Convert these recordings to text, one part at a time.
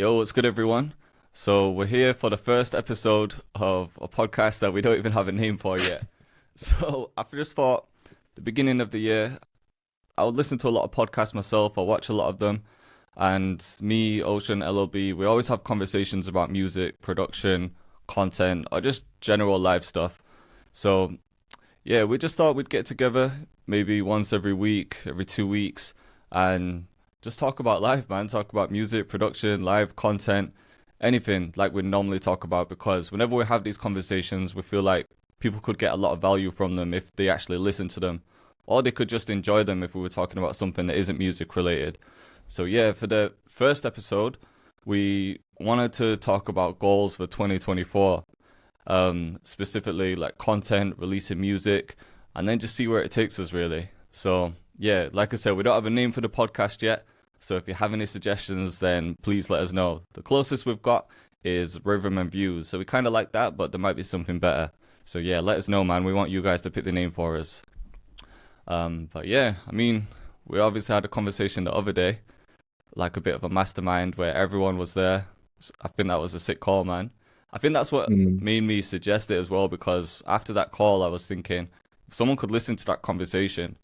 Yo, what's good, everyone? So, we're here for the first episode of a podcast that we don't even have a name for yet. So, I just thought the beginning of the year, I would listen to a lot of podcasts myself, I watch a lot of them. And me, Ocean, LLB, we always have conversations about music, production, content, or just general life stuff. So, yeah, we just thought we'd get together maybe once every week, every 2 weeks, and just talk about life, man. Talk about music, production, live content, anything like we normally talk about. Because whenever we have these conversations, we feel like people could get a lot of value from them if they actually listen to them, or they could just enjoy them if we were talking about something that isn't music related. So yeah, for the first episode, we wanted to talk about goals for 2024, specifically like content, releasing music, and then just see where it takes us really. So yeah, like I said, we don't have a name for the podcast yet. So if you have any suggestions, then please let us know. The closest we've got is Rhythm and Views. So we kind of like that, but there might be something better. So yeah, let us know, man. We want you guys to pick the name for us. But yeah, I mean, we obviously had a conversation the other day, like a bit of a mastermind where everyone was there. I think that was a sick call, man. I think that's what made me suggest it as well, because after that call, I was thinking, if someone could listen to that conversation,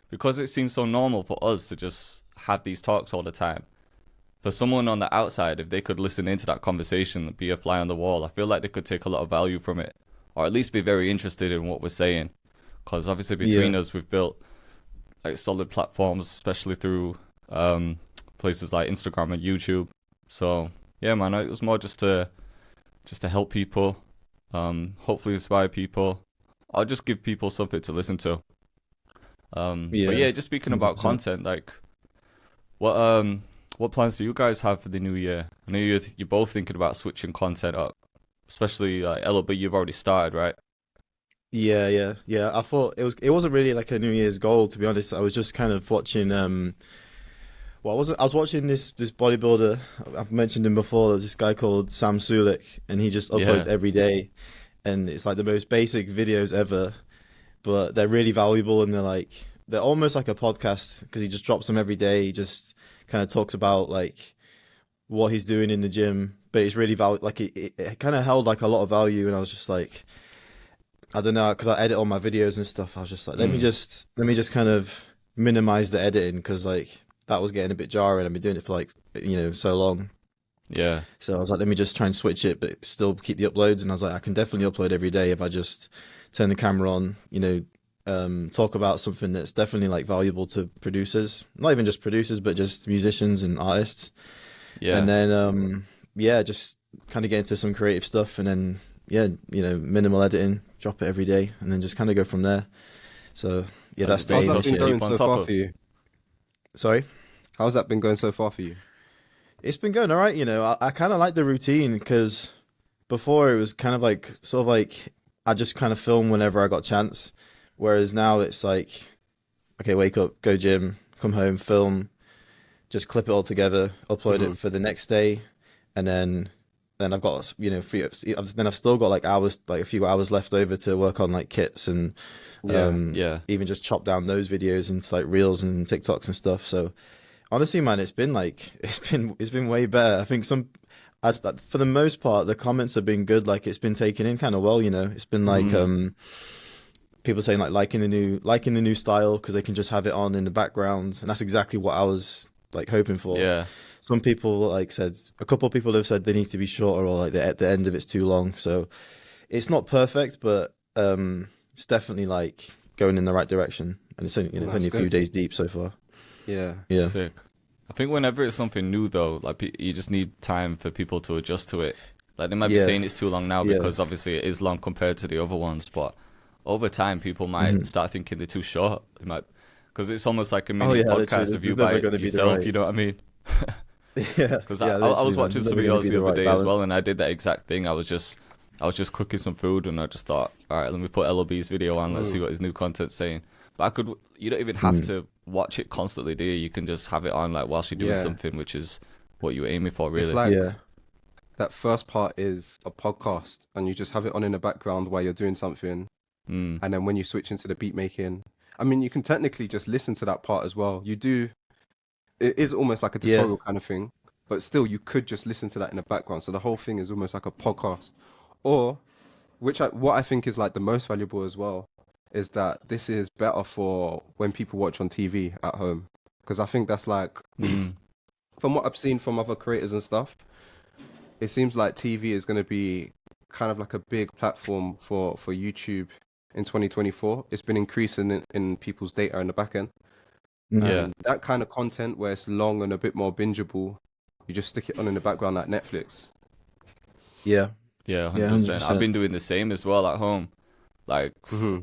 because it seems so normal for us to just have these talks all the time. For someone on the outside, if they could listen into that conversation, be a fly on the wall, I feel like they could take a lot of value from it, or at least be very interested in what we're saying. Because obviously between us, we've built like solid platforms, especially through places like Instagram and YouTube. So yeah, man, it was more just to help people, hopefully inspire people, or just give people something to listen to. But yeah, just speaking about 100%. content, like what plans do you guys have for the new year? I know you're both thinking about switching content up, especially like LLB, you've already started, right? Yeah. I thought it wasn't really like a New Year's goal, to be honest. I was just kind of watching I was watching this bodybuilder. I've mentioned him before. There's this guy called Sam Sulik, and he just Yeah, uploads every day, and it's like the most basic videos ever, but they're really valuable, and they're almost like a podcast because he just drops them every day. He just kind of talks about like what he's doing in the gym, but it's really like it kind of held like a lot of value, and I was just like, I don't know, because I edit all my videos and stuff. I was just like, mm, let me just kind of minimize the editing, because like that was getting a bit jarring. I've been doing it for like so long. yeah, So I was like, let me just try and switch it, but still keep the uploads. And I was like, I can definitely upload every day if I just turn the camera on, talk about something that's definitely like valuable to producers, not even just producers, but just musicians and artists. And yeah. then yeah, just kind of get into some creative stuff, and then yeah, minimal editing, drop it every day, and then just kind of go from there. So yeah, Has that's it the been How's aim that this been something to year. going keep on so top far of? for you? Sorry. How's that been going so far for you? It's been going all right, I kind of like the routine, because before it was kind of like sort of like I just kind of film whenever I got chance, whereas now it's like, okay, wake up, go gym, come home, film, just clip it all together, upload Hmm. it for the next day, and then I've got then I've still got like hours, like a few hours left over to work on like kits, and Yeah. Yeah, even just chop down those videos into like reels and TikToks and stuff. So honestly, man, it's been like it's been way better. I think for the most part, the comments have been good. Like it's been taken in kind of well. It's been like mm, people saying like liking the new style, because they can just have it on in the background, and that's exactly what I was like hoping for. yeah, Some people like said, a couple of people have said they need to be shorter, or like the end of it's too long. So it's not perfect, but it's definitely like going in the right direction. And it's only Well, it's that's only a few good. days deep so far. Yeah. Yeah. sick. I think whenever it's something new though, like you just need time for people to adjust to it. Like they might be Yeah. saying it's too long now Yeah. because obviously it is long compared to the other ones, but over time people might Hmm. start thinking they're too short. They might, because it's almost like a Oh mini yeah, literally. podcast of you There's never by going to be the yourself. right. You know what I mean? Yeah, Because yeah, I was literally, man. watching There's never somebody going to else be the the other right day as well, balance. and I did that exact thing. I was just cooking some food, and I just thought, all right, let me put LLB's video on. Let's see Mm. what his new content's saying. But you don't even have Mm. to watch it constantly, do you? You can just have it on like whilst you're doing Yeah. something, which is what you were aiming for, It's really. like Yeah, that first part is a podcast, and you just have it on in the background while you're doing something. Mm, And then when you switch into the beat making, I mean, you can technically just listen to that part as well. You do, it is almost like a yeah, tutorial kind of thing. but still you could just listen to that in the background. So the whole thing is almost like a podcast. Or what I think is like the most valuable as well is that this is better for when people watch on TV at home. Because I think that's like, Mm. from what I've seen from other creators and stuff, it seems like TV is going to be kind of like a big platform for YouTube in 2024. It's been increasing in people's data in the back end. Yeah. And that kind of content where it's long and a bit more bingeable, you just stick it on in the background like Netflix. Yeah. Yeah, Yeah, 100%. I've 100%. been doing the same as well at home. Like, Hmm.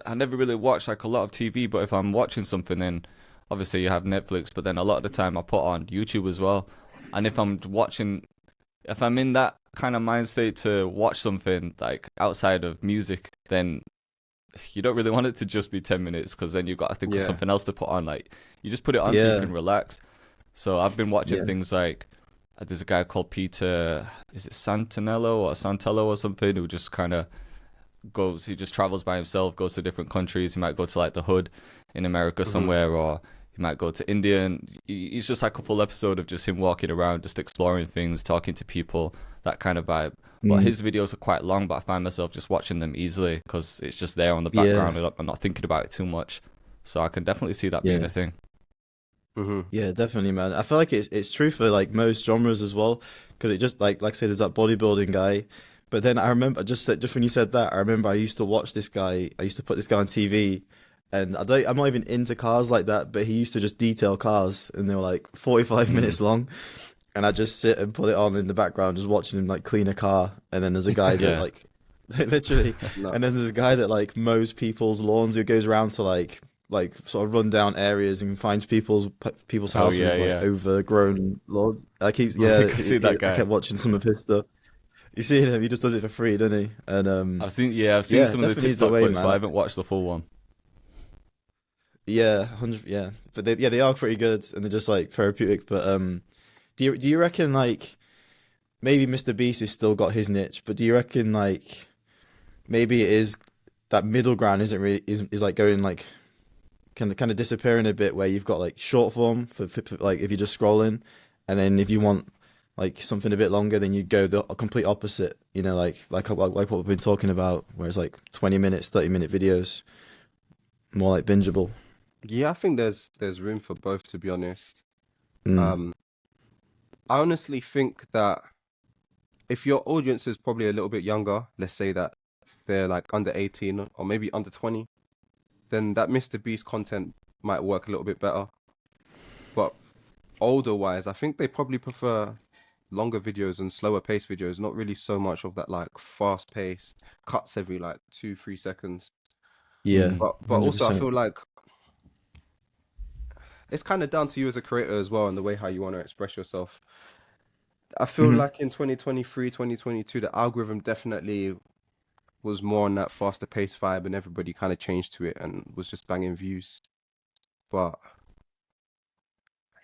I never really watch like a lot of TV, but if I'm watching something, then obviously you have Netflix, but then a lot of the time I put on YouTube as well. And if I'm in that kind of mind state to watch something like outside of music, then you don't really want it to just be 10 minutes because then you've got to think of Yeah. something else to put on. Like, you just put it on so you Yeah. can relax. So I've been watching Yeah. things like there's a guy called Peter, is it Santello or something, who just kind of he just travels by himself, goes to different countries. He might go to like the hood in America somewhere, or he might go to India, and he's just like a full episode of just him walking around, just exploring things, talking to people, that kind of vibe. But his videos are quite long, but I find myself just watching them easily because it's just there on the background and I'm not thinking about it too much. So I can definitely see that being Yeah. a thing. Hmm. Yeah, definitely, man. I feel like it's true for like most genres as well, because it just like say there's that bodybuilding guy, but then I remember just when you said that, I remember I used to watch this guy. I used to put this guy on TV, and I'm not even into cars like that, but he used to just detail cars, and they were like 45 minutes long, and I just sit and put it on in the background, just watching him like clean a car, and then there's a guy that Yeah. like literally, No. and then there's a guy that like mows people's lawns, who goes around to like sort of run down areas and finds people's houses yeah, with like yeah. overgrown lawns. I keep I can see that I guy. kept watching some of his stuff. You see him? He just does it for free, doesn't he? And I've seen yeah, some of the definitely is the TikTok way, clips, but I man. haven't watched the full one. Yeah, 100. Yeah, but they are pretty good, and they're just like therapeutic. But do you reckon like maybe Mr. Beast has still got his niche, but do you reckon like maybe it is that middle ground isn't really is like going like kind of disappearing a bit, where you've got like short form for like if you're just scrolling, and then if you want like something a bit longer, then you go the complete opposite, you know, like what we've been talking about, where it's like 20 minutes, 30-minute videos, more like bingeable. Yeah, I think there's room for both, to be honest. Mm. I honestly think that if your audience is probably a little bit younger, let's say that they're like under 18 or maybe under 20, then that Mr. Beast content might work a little bit better. But older wise, I think they probably prefer longer videos and slower paced videos, not really so much of that like fast paced cuts every like 2-3 seconds. Yeah, But also I 100%. feel like it's kind of down to you as a creator as well and the way how you want to express yourself. I feel Hmm. like in 2023, 2022, the algorithm definitely was more on that faster paced vibe and everybody kind of changed to it and was just banging views. But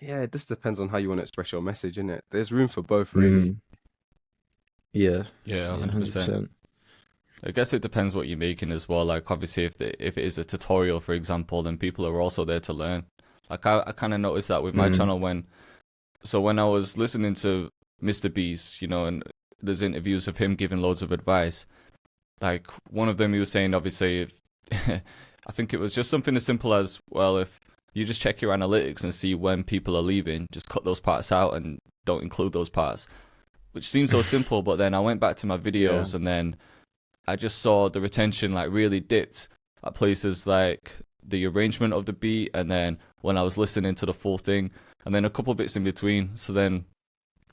yeah, it just depends on how you want to express your message, innit? There's room for both, really. Mm. Yeah, Yeah, yeah, 100%. 100%. I guess it depends what you're making as well. Like, obviously, if it is a tutorial, for example, then people are also there to learn. Like, I kind of noticed that with my Mm. channel when I was listening to Mr. Beast, you know, and there's interviews of him giving loads of advice. Like, one of them, he was saying, obviously, I think it was just something as simple as, well, if you just check your analytics and see when people are leaving, just cut those parts out and don't include those parts, which seems so simple. But then I went back to my videos and then I just saw the retention like really dipped at places like the arrangement of the beat, and then when I was listening to the full thing, and then a couple bits in between. So then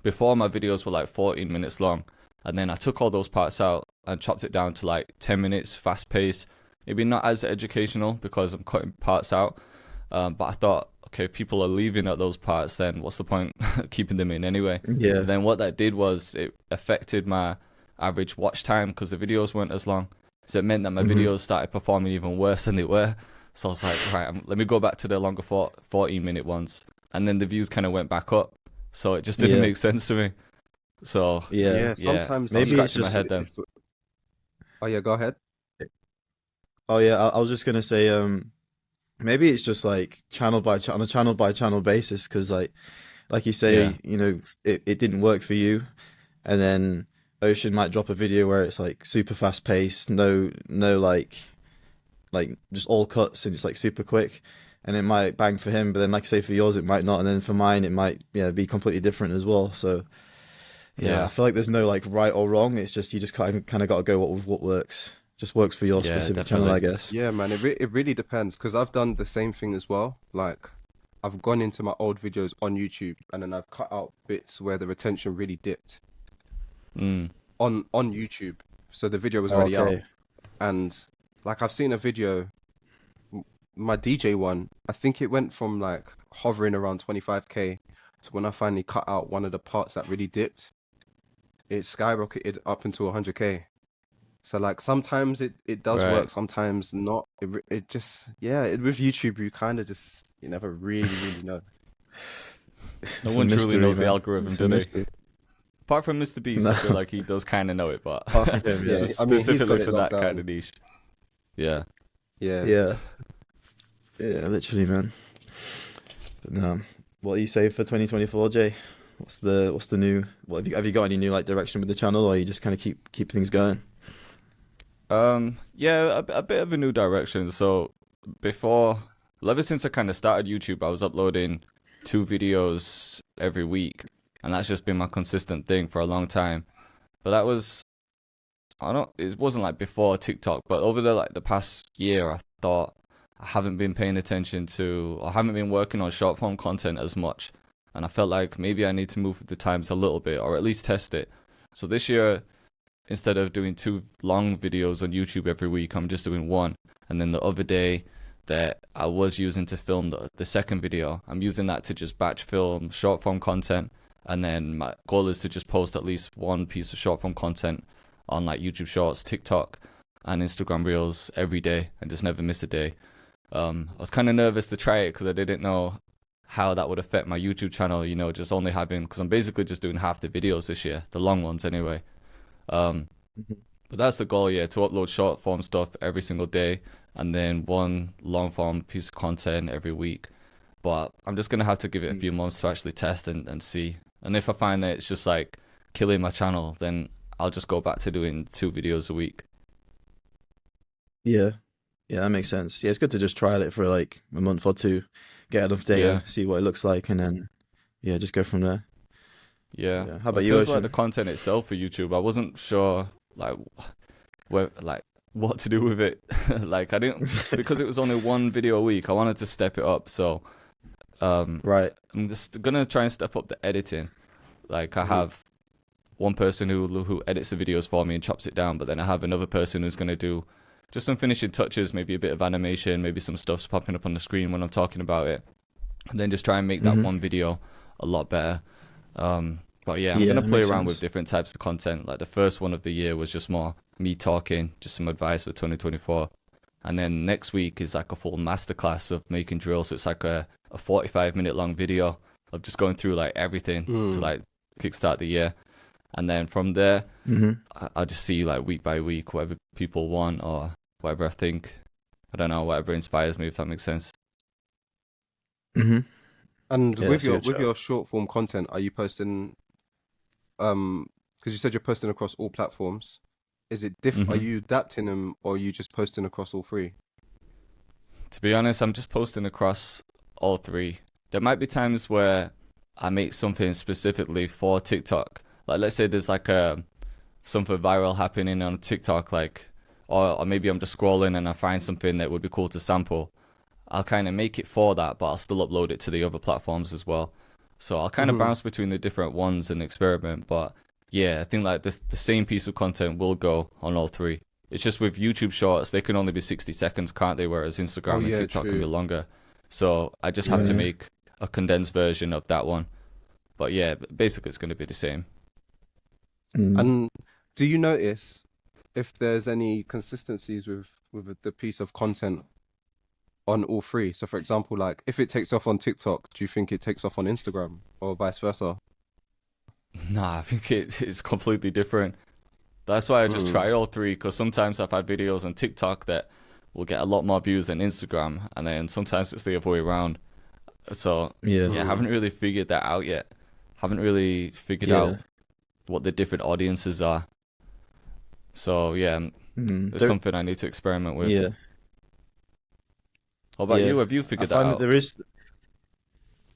before, my videos were like 14 minutes long, and then I took all those parts out and chopped it down to like 10 minutes, fast pace. Maybe not as educational because I'm cutting parts out, but I thought, okay, if people are leaving at those parts, then what's the point keeping them in anyway? Yeah. And then what that did was it affected my average watch time because the videos weren't as long. So it meant that my videos started performing even worse than they were. So I was like, right, let me go back to the longer 14-minute ones. And then the views kind of went back up. So it just didn't Yeah. make sense to me. So Yeah. Yeah, yeah, sometimes I was Maybe it's scratching my just head then. Oh yeah, go ahead. Oh yeah, I was just gonna say, maybe it's just like on a channel by channel basis, because like like you say, Yeah. you know, it didn't work for you, and then Ocean might drop a video where it's like super fast paced, no like just all cuts and it's like super quick, and it might bang for him, but then like I say for yours it might not, and then for mine it might be completely different as well. So I Yeah. feel like there's no like right or wrong. It's just you just kind of got to go with what works. Just works for your Yeah, specific channel, I definitely. guess. Yeah, man, it really depends because I've done the same thing as well. Like, I've gone into my old videos on YouTube and then I've cut out bits where the retention really dipped Mm. on YouTube. So the video was already out. Okay. And like, I've seen a video, my DJ one, I think it went from like hovering around 25K to when I finally cut out one of the parts that really dipped, it skyrocketed up into 100K. So like sometimes it does Right. work, sometimes not. It just with YouTube you never really know. No It's a one truly mystery, knows the man. algorithm, It's do a they? mystery. Apart from Mr. Beast, No. I feel like he does kind of know it, but Apart from him, Yeah, just I mean he's got specifically it for locked that kind down. of niche. Yeah. Yeah. Yeah. Yeah, literally, man. But no. What do you say for 2024, Jay? What's the new? What have you got any new like direction with the channel, or you just kind of keep things going? Yeah, a bit of a new direction. So before, well, ever since I kind of started YouTube, I was uploading 2 videos every week, and that's just been my consistent thing for a long time. But that was, I don't, it wasn't like before TikTok, but over the past year, I thought I haven't been paying attention to, or haven't been working on short form content as much, and I felt like maybe I need to move with the times a little bit, or at least test it. So this year, instead of doing 2 long videos on YouTube every week, I'm just doing one. And then the other day that I was using to film the second video, I'm using that to just batch film short form content. And then my goal is to just post at least one piece of short form content on like YouTube Shorts, TikTok, and Instagram Reels every day, and just never miss a day. I was kind of nervous to try it because I didn't know how that would affect my YouTube channel, just only having, because I'm basically just doing half the videos this year, the long ones anyway. Mhm. But that's the goal, to upload short form stuff every single day, and then one long form piece of content every week. But I'm just gonna have to give it a few months to actually test and see. And if I find that it's just like killing my channel, then I'll just go back to doing 2 videos a week. Yeah, yeah, that makes sense. Yeah, it's good to just trial it for like a month or two, get enough data, Yeah. see what it looks like, and then just go from there. Yeah. Yeah. How But about in you, terms of like the Ocean? content itself for YouTube, I wasn't sure like what to do with it. Like I didn't, because it was only 1 video a week, I wanted to step it up. So Right. I'm just gonna try and step up the editing. Like I Mhm. have one person who edits the videos for me and chops it down, but then I have another person who's gonna do just some finishing touches, maybe a bit of animation, maybe some stuff's popping up on the screen when I'm talking about it, and then just try and make that Mhm. one video a lot better. But yeah, I'm Yeah, gonna that play makes around sense. with different types of content. Like the first one of the year was just more me talking, just some advice for 2024. And then next week is like a full masterclass of making drills. So it's like a 45-minute long video of just going through like everything to Mm. like kickstart the year. And then from there, hmm I'll just see like week by week whatever people want or whatever I think. I don't know, whatever inspires me, if that makes sense. hmm And Yeah, with that's a your good shout. short form content, are you posting because you said you're posting across all platforms? Is it are hmm you adapting them or are you just posting across all three? To be honest, I'm just posting across all 3. There might be times where I make something specifically for TikTok. Like let's say there's like something viral happening on TikTok, like or maybe I'm just scrolling and I find something that would be cool to sample. I'll kind of make it for that, but I'll still upload it to the other platforms as well. So I'll kind of Hmm. bounce between the different ones and experiment. But yeah, I think like the same piece of content will go on all 3. It's just with YouTube Shorts, they can only be 60 seconds, can't they? Whereas Oh Instagram and yeah, TikTok can be true. longer. So I just have to Yeah. make a condensed version of that one. But yeah, basically it's going to be the same. Mm. And do you notice if there's any consistencies with the piece of content on all three? So for example, like if it takes off on TikTok, do you think it takes off on Instagram or vice versa? Nah, I think it's completely different. That's why I just Mm. try all 3, because sometimes I've had videos on TikTok that will get a lot more views than Instagram, and then sometimes it's the other way around. So Yeah. yeah, I haven't really figured that out yet. Haven't really figured Yeah. out what the different audiences are. So yeah, it's There, something I need to experiment with. yeah. What about Yeah. you? Have you I figured that find that out? there is.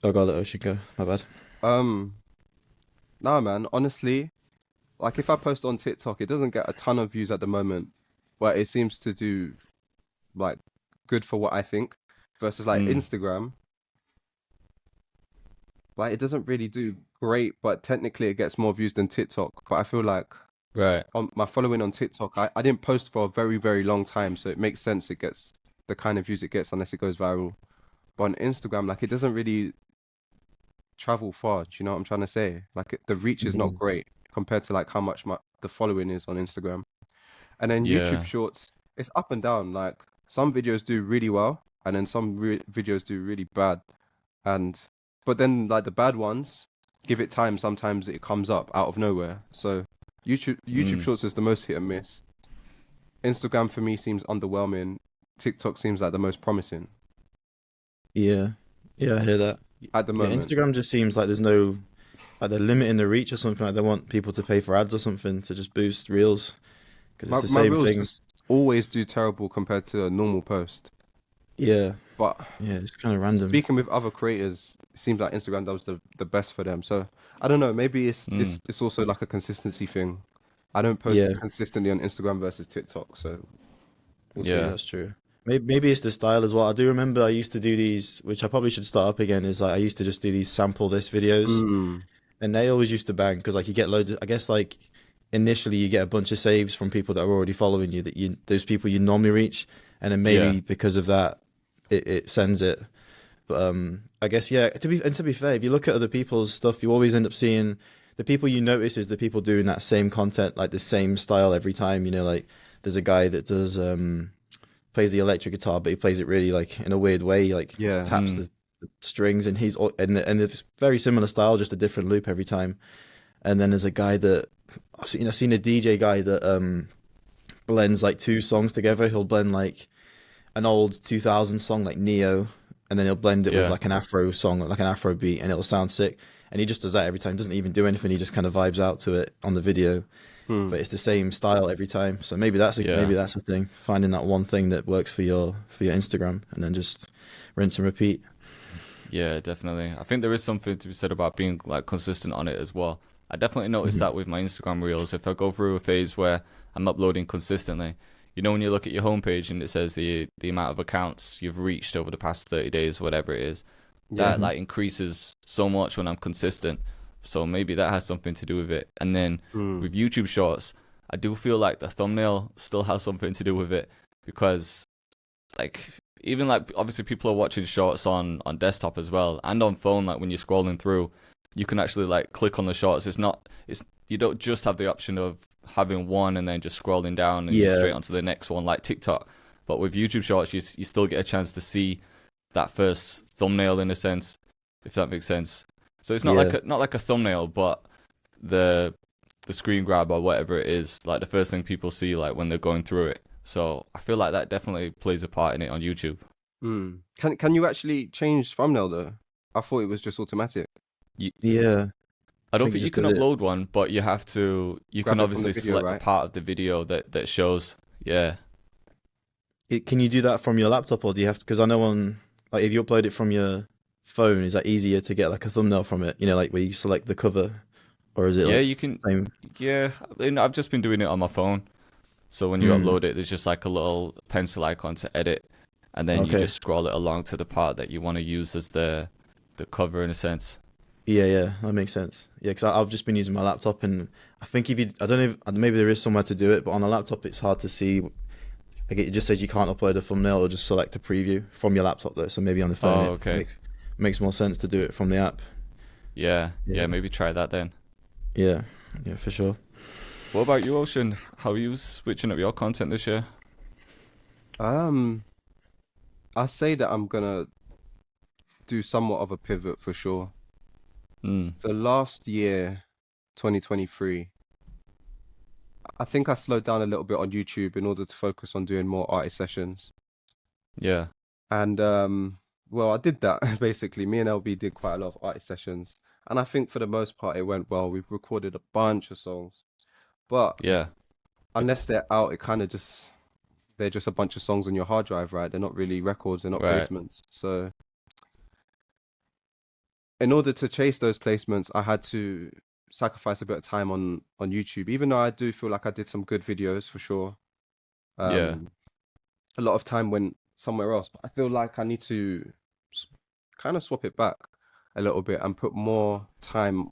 Oh god, that ocean go. My bad. Um, nah, man. Honestly, like if I post on TikTok, it doesn't get a ton of views at the moment, but it seems to do like good for what I think. Versus like Mm, Instagram, like it doesn't really do great, but technically it gets more views than TikTok. But I feel like right. on my following on TikTok, I didn't post for a very, very long time, so it makes sense it gets the kind of views it gets unless it goes viral. But on Instagram, like it doesn't really travel far. Do you know what I'm trying to say? Like the reach is not Mhm. great compared to like how much the following is on Instagram. And then YouTube Yeah. Shorts, it's up and down. Like some videos do really well, and then some videos do really bad. And but then like the bad ones, give it time. Sometimes it comes up out of nowhere. So YouTube Mm, Shorts is the most hit and miss. Instagram for me seems underwhelming. TikTok seems like the most promising Yeah. Yeah, I hear that. at the Yeah, moment. Instagram just seems like there's no like they're limiting the reach or something. Like they want people to pay for ads or something to just boost reels because it's the My same reels thing. just always do terrible compared to a normal post. Yeah. But Yeah, it's kind of random. speaking with other creators, it seems like Instagram does the best for them. So I don't know. Maybe mm. it's also like a consistency thing. I don't post Yeah. consistently on Instagram versus TikTok, so we'll Yeah, see. Yeah. that's true. Maybe it's the style as well. I do remember I used to do these, which I probably should start up again. Is like I used to just do these sample this videos, Mm, and they always used to bang because like you get loads. I guess like initially you get a bunch of saves from people that are already following you that you those people you normally reach, and then Yeah. maybe because of that it sends it. But I guess yeah. To be fair, if you look at other people's stuff, you always end up seeing the people you notice is the people doing that same content, like the same style every time. You know, like there's a guy that does plays the electric guitar, but he plays it really like in a weird way. He, like yeah. taps Mm, the strings, and and it's very similar style, just a different loop every time. And then there's a guy that I've seen a DJ guy that blends like two songs together. He'll blend like an old 2000 song like Neo, and then he'll blend it with yeah. like an Afro song, like an Afro beat, and it'll sound sick. And he just does that every time. Doesn't even do anything. He just kind of vibes out to it on the video, Hmm. but it's the same style every time. So maybe Yeah. that's a thing. Finding that one thing that works for your Instagram, and then just rinse and repeat. Yeah, definitely. I think there is something to be said about being like consistent on it as well. I definitely noticed Mhm. that with my Instagram reels. If I go through a phase where I'm uploading consistently, you know, when you look at your homepage and it says the amount of accounts you've reached over the past 30 days, whatever it is, Yeah. that Mhm. like increases so much when I'm consistent. So maybe that has something to do with it. And then Hmm. with YouTube Shorts, I do feel like the thumbnail still has something to do with it because like even like obviously people are watching shorts on desktop as well and on phone. Like when you're scrolling through, you can actually like click on the shorts. It's you don't just have the option of having one and then just scrolling down and Yeah, straight onto the next one like TikTok. But with YouTube Shorts, you still get a chance to see that first thumbnail in a sense, if that makes sense. So it's yeah, not like a thumbnail, but the the screen grab or whatever it is, like the first thing people see like when they're going through it. So I feel like that definitely plays a part in it on YouTube. Hmm. Can you actually change thumbnail though? I thought it was just automatic. You, yeah. I I don't think he think you just can did it. upload one, but you can Grab it from the obviously video, select the right? part of the video that shows. Yeah. Can you do that from your laptop, or do you have to? Because I know on like if you upload it from your phone, is that easier to get like a thumbnail from it? You know, like where you select the cover, or is it Yeah, like you can. same? Yeah, I've just been doing it on my phone. So when you Mm, upload it, there's just like a little pencil icon to edit, and then you okay. just scroll it along to the part that you want to use as the cover in a sense. Yeah, yeah, that makes sense. Yeah, because I've just been using my laptop, and I think if you, I don't know, if, maybe there is somewhere to do it, but on a laptop it's hard to see. Like it just says you can't upload a thumbnail or just select a preview from your laptop though. So maybe on the phone Oh, it okay. makes more sense to do it from the app. Yeah, yeah, Yeah, maybe try that then. yeah, yeah, for sure. What about you, Ocean? How are you switching up your content this year? Um, I say that I'm gonna do somewhat of a pivot for sure. Hmm. The last year, 2023, I think I slowed down a little bit on YouTube in order to focus on doing more artist sessions. Yeah. And Well, I did that basically. Me and LB did quite a lot of artist sessions, and I think for the most part it went well. We've recorded a bunch of songs, but Yeah. unless they're out, it kind of just they're just a bunch of songs on your hard drive, right? They're not really records, they're not Right. placements. So in order to chase those placements, I had to sacrifice a bit of time on YouTube, even though I do feel like I did some good videos for sure. Yeah. Um, a lot of time went somewhere else, but I feel like I need to s- kind of swap it back a little bit and put more time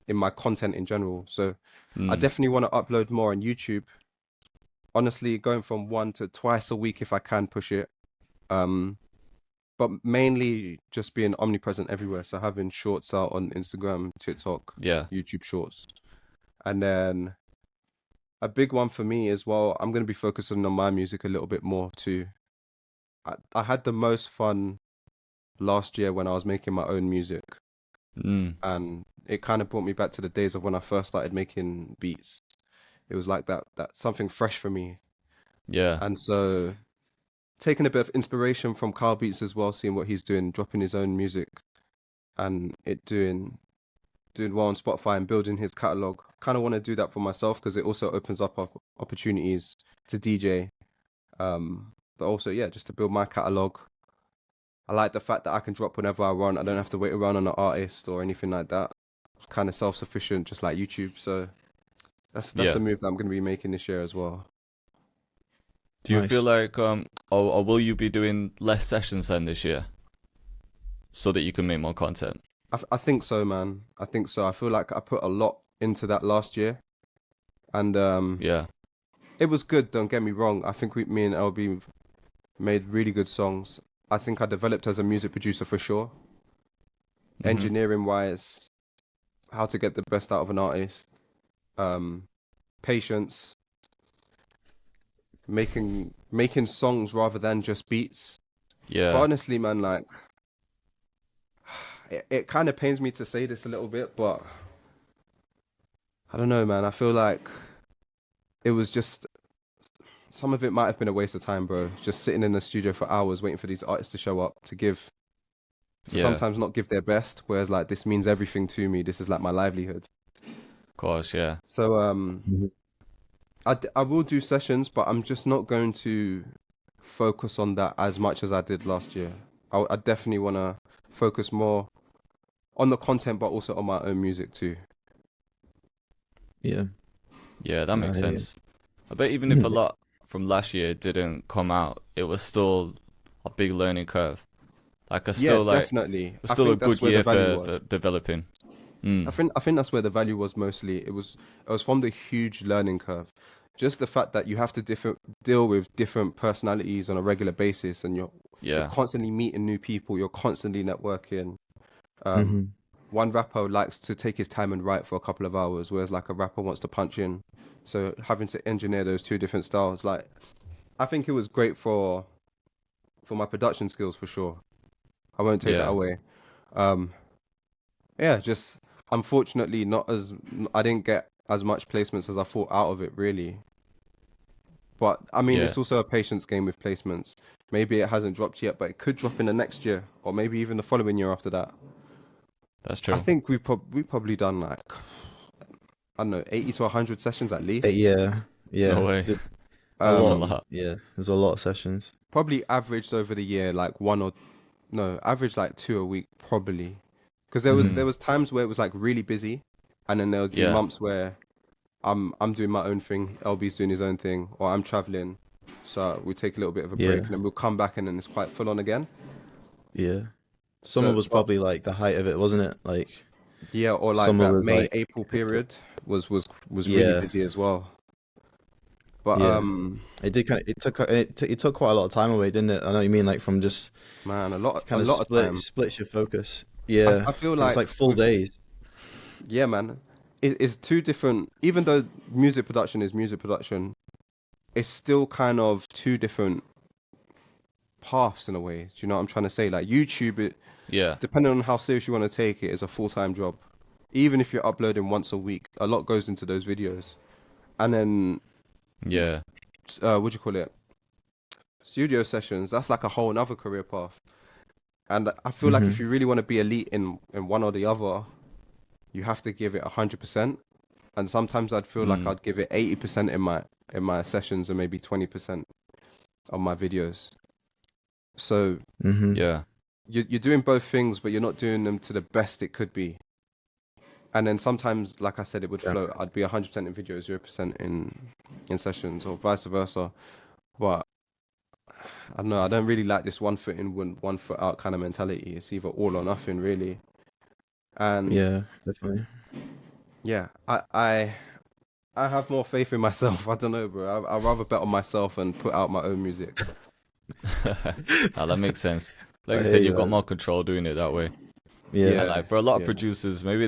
in my content in general. So I Mm. definitely want to upload more on YouTube. Honestly, going from one to twice a week if I can push it. Um, but mainly just being omnipresent everywhere. So having shorts out on Instagram, TikTok, Yeah. YouTube Shorts, and then a big one for me as well. I'm going to be focusing on my music a little bit more too. I had the most fun last year when I was making my own music, Mm. and it kind of brought me back to the days of when I first started making beats. It was like that something fresh for me, Yeah. and so taking a bit of inspiration from Carl Beats as well, seeing what he's doing, dropping his own music, and it doing well on Spotify and building his catalog. Kind of want to do that for myself because it also opens up opportunities to DJ. But also, yeah, just to build my catalog. I like the fact that I can drop whenever I want. I don't have to wait around on an artist or anything like that. Kind of self-sufficient, just like YouTube. So that's a Yeah. move that I'm going to be making this year as well. Do you feel Nice. like or will you be doing less sessions then this year so that you can make more content? I think so, man. I think so. I feel like I put a lot into that last year, and Yeah. it was good. Don't get me wrong. I think me and LB made really good songs. I think I developed as a music producer for sure. Mm-hmm. Engineering wise, how to get the best out of an artist, um, patience, making songs rather than just beats. But Yeah. honestly, man, like it kind of pains me to say this a little bit, but I don't know, man. I feel like it was just some of it might have been a waste of time, bro. Just sitting in the studio for hours waiting for these artists to show up to Yeah. sometimes not give their best, whereas like this means everything to me. This is like my livelihood. Of course. Yeah. So Mhm. I will do sessions, but I'm just not going to focus on that as much as I did last year. I definitely want to focus more on the content, but also on my own music too. Yeah. Yeah. That No, I makes hear you. sense. I bet even if a lot from last year didn't come out, it was still a big learning curve. Like, Yeah, like, definitely. it's I still a think that's good where the year value for was. developing. Mm. I think that's where the value was mostly. It was from the huge learning curve. Just the fact that you have to deal with different personalities on a regular basis, and you're Yeah. constantly meeting new people, you're constantly networking. Um, Hmm. one rapper likes to take his time and write for a couple of hours, whereas like a rapper wants to punch in. So having to engineer those two different styles, like I think it was great for my production skills for sure. I won't take that Yeah. away. Um, yeah, just unfortunately not as I didn't get as much placements as I thought out of it really. But I mean, Yeah. it's also a patience game with placements. Maybe it hasn't dropped yet, but it could drop in the next year or maybe even the following year after that. That's I true. think we probably done like I don't know, 80 to 100 sessions at least. Yeah. No Yeah. way. A That's a lot. Um, lot. Yeah. There's a lot of sessions. probably averaged over the year like one or no, average like two a week probably. Because there Mm. was times where it was like really busy, and then there would be Yeah. months where I'm doing my own thing, LB's doing his own thing, or I'm traveling, so we take a little bit of a break, Yeah. and then we'll come back, and then it's quite full on again. Yeah. Summer So, was but probably like the height of it, wasn't it? Like yeah, or like summer that was May like April hectic. period was really Yeah. busy as well. But Yeah. It did kind of it took quite a lot of time away, didn't it? I know what you mean, like from just man, a kind of lot of time. splits your focus. I Yeah. feel Because it's like like full with days. yeah, man, it's two different. Even though music production is music production, it's still kind of two different paths in a way. Do you know what I'm trying to say? Like YouTube, Yeah. depending on how serious you want to take it, is a full-time job. Even if you're uploading once a week, a lot goes into those videos. And then, Yeah. what do you call it? Studio sessions. That's like a whole another career path. And I feel like if you really want to be elite in one or the other, you have to give it 100%. And sometimes I'd feel like Mm. I'd give it 80% in my sessions and maybe 20% on my videos. So Yeah. you're doing both things, but you're not doing them to the best it could be. And then sometimes, like I said, it would Yeah. float. I'd be 100% in videos, 0% in sessions, or vice versa. But I don't know. I don't really like this one foot in, one foot out kind of mentality. It's either all or nothing, really. And Yeah, definitely. yeah, I have more faith in myself. I don't know, bro. I'd rather bet on myself and put out my own music. Ah, that makes sense. Like I you hear said, you, you've got man. more control doing it that way. Yeah. And Yeah, like for a lot of yeah, producers, maybe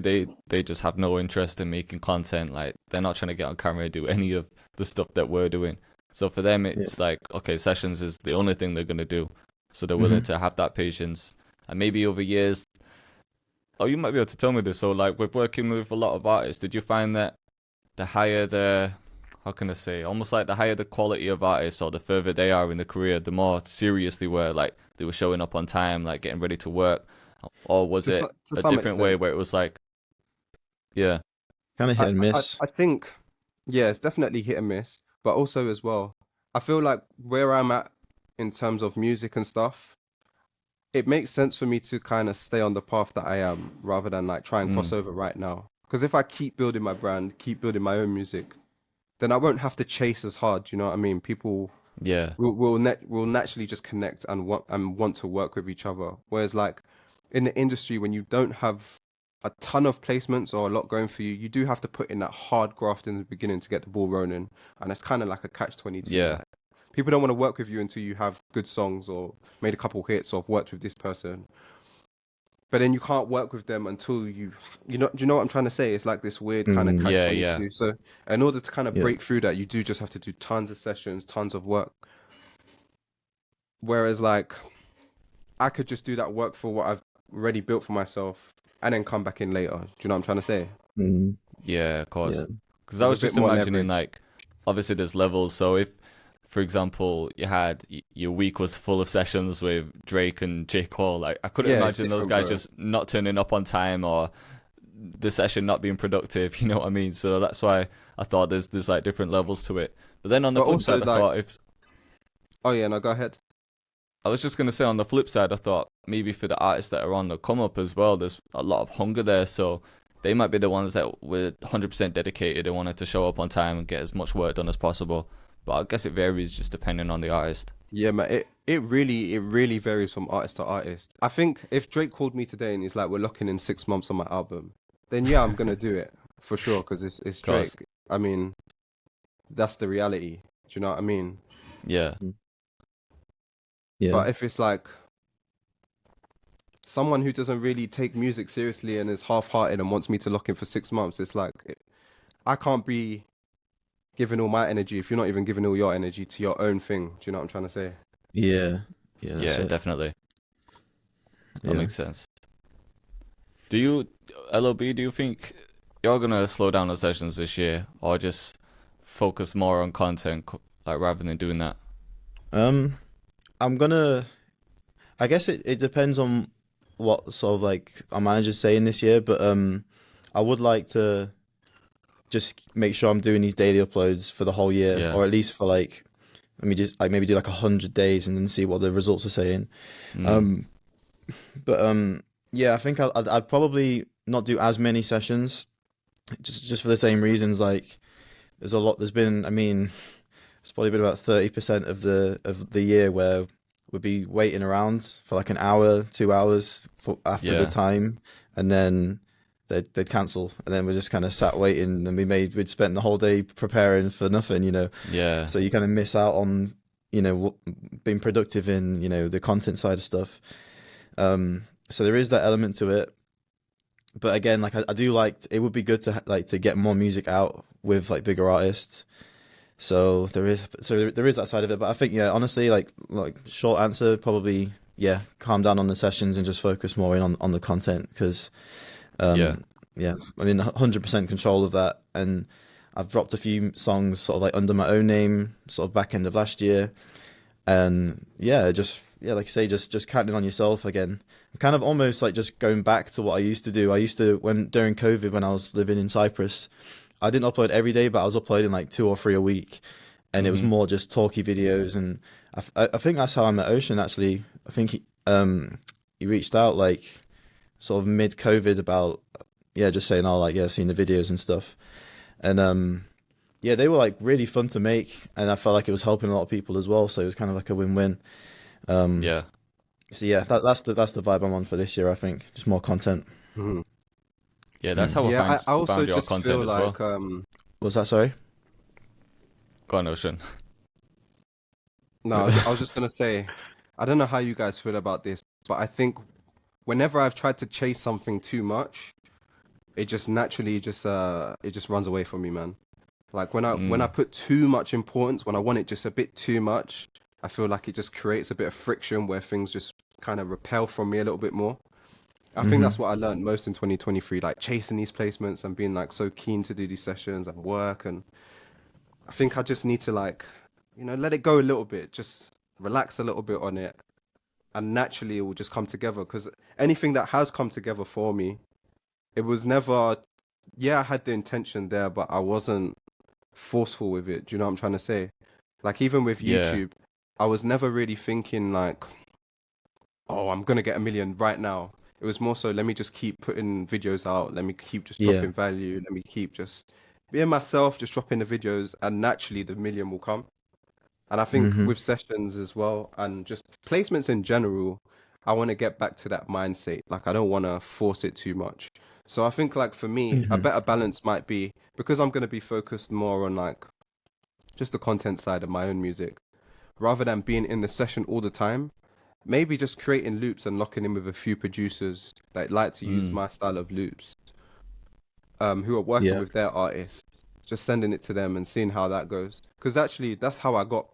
they just have no interest in making content. Like they're not trying to get on camera and do any of the stuff that we're doing. So for them, Yeah. it's like, okay, sessions is the only thing they're gonna do. So they're willing to have that patience. And maybe over years, oh, you might be able to tell me this. So like with working with a lot of artists, did you find that the higher the, how can I say, almost like the higher the quality of artists or the further they are in the career, the more seriously were like they were showing up on time, like getting ready to work? Or was it to a some different way extent. where it was like, yeah, Kind of hit and miss. I think, yeah, it's definitely hit and miss, but also as well, I feel like where I'm at in terms of music and stuff, it makes sense for me to kind of stay on the path that I am rather than like try and cross mm, over right now. Because if I keep building my brand, keep building my own music, then I won't have to chase as hard. You know what I mean? People yeah, will naturally just connect and want to work with each other. Whereas like in the industry, when you don't have a ton of placements or a lot going for you, you do have to put in that hard graft in the beginning to get the ball rolling, and it's kind of like a catch-22. yeah, Like people don't want to work with you until you have good songs or made a couple hits or have worked with this person. But then you can't work with them until you know, do you know what I'm trying to say? It's like this weird kind of catch yeah, yeah, 22. So in order to kind of Yeah. break through that, you do just have to do tons of sessions, tons of work. Whereas like I could just do that work for what I've already built for myself and then come back in later. Do you know what I'm trying to say? Mm, yeah, of yeah. course. Because I There's a was bit just more imagining leverage. like, obviously there's levels. So if, for example, you had your week was full of sessions with Drake and J. Cole, like I couldn't Yeah, it's imagine those different, guys bro. just not turning up on time or the session not being productive. You know what I mean? So that's why I thought there's like different levels to it. But then on the But flip also side, I like, thought if oh yeah, no, go ahead. I was just gonna say on the flip side, I thought maybe for the artists that are on the come up as well, there's a lot of hunger there. So they might be the ones that were 100% dedicated. They wanted to show up on time and get as much work done as possible. But I guess it varies just depending on the artist. Yeah, man, it really varies from artist to artist. I think if Drake called me today and he's like, "We're locking in 6 months on my album," then yeah, I'm gonna do it for sure because it's Drake. Cause I mean, that's the reality. Do you know what I mean? yeah, Yeah. But if it's like someone who doesn't really take music seriously and is half-hearted and wants me to lock in for 6 months, it's like I can't be giving all my energy if you're not even giving all your energy to your own thing. Do you know what I'm trying to say? Yeah. Yeah, that's yeah, it. definitely. That Yeah. makes sense. Do you, LOB, do you think you're gonna slow down the sessions this year or just focus more on content, like rather than doing that? Um, I'm gonna. I guess it depends on what sort of like our manager's saying this year, but I would like to just make sure I'm doing these daily uploads for the whole year, Yeah. or at least for like, let me just like maybe do like 100 days and then see what the results are saying. Mm. Um, but yeah, I think I'd probably not do as many sessions, just for the same reasons. Like, there's a lot. There's been, I mean, it's probably been about 30% of the year where we'd be waiting around for like an hour, 2 hours for after the Yeah. time, and then they'd cancel, and then we're just kind of sat waiting, and we'd spent the whole day preparing for nothing, you know. Yeah. So you kind of miss out on, you know, being productive in, you know, the content side of stuff. So there is that element to it. But again, like I do like, it would be good to like to get more music out with like bigger artists. So there is that side of it. But I think, yeah, honestly, like short answer, probably, yeah, calm down on the sessions and just focus more in on the content, because Yeah. yeah, I mean 100% control of that. And I've dropped a few songs sort of like under my own name, sort of back end of last year, and yeah, just yeah, like I say, just counting on yourself again. Kind of almost like just going back to what I used to do. I used to, when during COVID, when I was living in Cyprus, I didn't upload every day, but I was uploading like 2 or 3 a week, and it was Hmm. more just talky videos. And I think that's how I met Ocean actually. I think he reached out like sort of mid COVID about, yeah, just saying, oh, like, yeah, seeing the videos and stuff. And yeah, they were like really fun to make, and I felt like it was helping a lot of people as well. So it was kind of like a win-win. Yeah. So yeah, that's the vibe I'm on for this year. I think just more content. Mhm. Yeah, that's Mm. how I Yeah, find I also found your just content feel as like well. Was that sorry? Go on, Ocean. no, I was just gonna say, I don't know how you guys feel about this, but I think whenever I've tried to chase something too much, it just naturally just it just runs away from me, man. Like when I Mm. put too much importance, when I want it just a bit too much, I feel like it just creates a bit of friction where things just kind of repel from me a little bit more. I think Hmm. that's what I learned most in 2023, like chasing these placements and being like so keen to do these sessions and work. And I think I just need to like, let it go a little bit, just relax a little bit on it, and naturally it will just come together. Because anything that has come together for me, it was never, yeah, I had the intention there, but I wasn't forceful with it. Do you know what I'm trying to say? Like even with Yeah. YouTube, I was never really thinking like, oh, I'm gonna get a million right now. It was more so, let me just keep putting videos out. Let me keep just Yeah. dropping value. Let me keep just being myself, just dropping the videos, and naturally the million will come. And I think Hmm. with sessions as well, and just placements in general, I want to get back to that mindset. Like I don't want to force it too much. So I think like for me, a Hmm. better balance might be because I'm gonna be focused more on like just the content side of my own music, rather than being in the session all the time. Maybe just creating loops and locking in with a few producers that like to use Mm. my style of loops, who are working Yeah. with their artists, just sending it to them and seeing how that goes. Because actually, that's how I got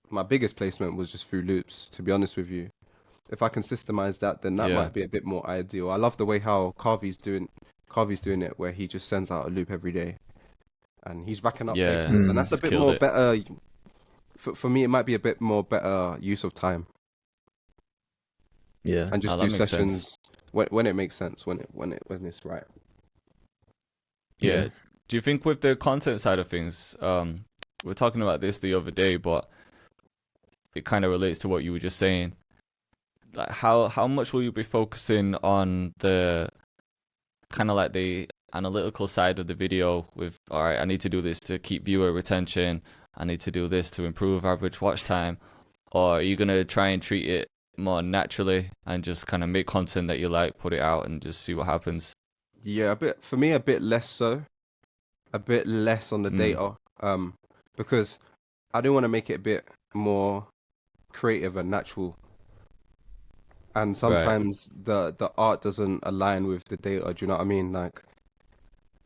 my biggest placement was just through loops, to be honest with you. If I can systemize that, then that Yeah. might be a bit more ideal. I love the way how Carvy's doing it, where he just sends out a loop every day and he's racking up Yeah. placements, and Mm. that's a He's bit killed more it. better. For me, it might be a bit more better use of time Yeah. and Oh, just that do makes sense. sessions when it makes sense, when it's right. Yeah. Yeah. Do you think with the content side of things, we're talking about this the other day, but it kind of relates to what you were just saying. Like how much will you be focusing on the kind of like the analytical side of the video with, all right, I need to do this to keep viewer retention, I need to do this to improve average watch time, or are you gonna try and treat it more naturally and just kind of make content that you like, put it out and just see what happens? Yeah, a bit for me, a bit less so, a bit less on the Mm, data, because I do want to make it a bit more creative and natural. And right. sometimes the art doesn't align with the data. Do you know what I mean? Like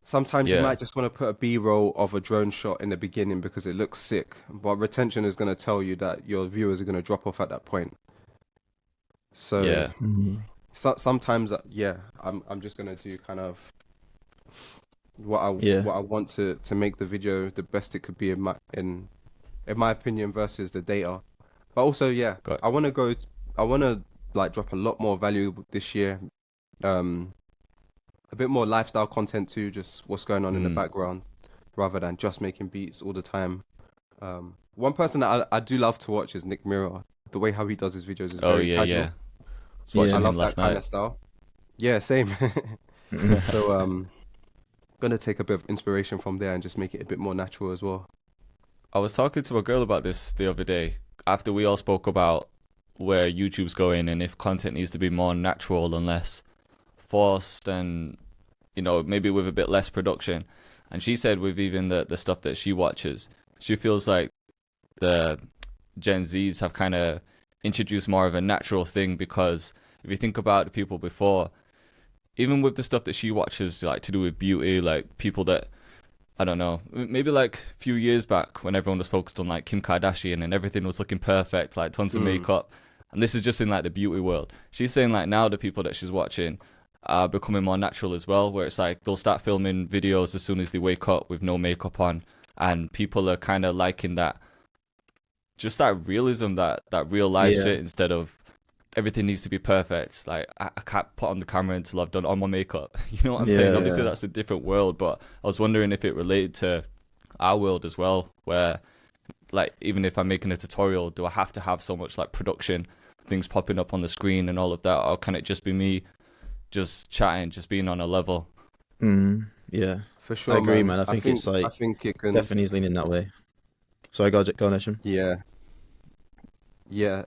sometimes you Yeah. might just want to put a B-roll of a drone shot in the beginning because it looks sick, but retention is going to tell you that your viewers are going to drop off at that point. So, Yeah. Mhm. sometimes, yeah, I'm just going to do kind of what I Yeah. what I want to make the video the best it could be in my opinion versus the data. But also, yeah, Got I want to like drop a lot more value this year. Um, a bit more lifestyle content too, just what's going on in the mm. background, rather than just making beats all the time. One person that I do love to watch is Nick Mirror. The way how he does his videos is Oh very yeah, casual. yeah. I was I Yeah. watching him love that last kind night. of style. Yeah, same. So gonna take a bit of inspiration from there and just make it a bit more natural as well. I was talking to a girl about this the other day after we all spoke about where YouTube's going and if content needs to be more natural and less forced and, maybe with a bit less production. And she said with even the stuff that she watches, she feels like the Gen Zs have kind of introduced more of a natural thing because if you think about the people before, even with the stuff that she watches, like to do with beauty, like people that I don't know, maybe like a few years back when everyone was focused on like Kim Kardashian and everything was looking perfect, like tons of Mm. makeup. And this is just in like the beauty world. She's saying like now the people that she's watching are becoming more natural as well, where it's like they'll start filming videos as soon as they wake up with no makeup on. And people are kind of liking that, just that realism, that real life Yeah. shit instead of everything needs to be perfect. Like I can't put on the camera until I've done all my makeup. You know what I'm saying? Obviously that's a different world, but I was wondering if it related to our world as well, where like even if I'm making a tutorial, do I have to have so much like production, things popping up on the screen and all of that, or can it just be me just chatting, just being on a level? Yeah, For sure, I agree, man. man. I think it's like I think it can. definitely is leaning that way. So I go on, Isham. Yeah, yeah.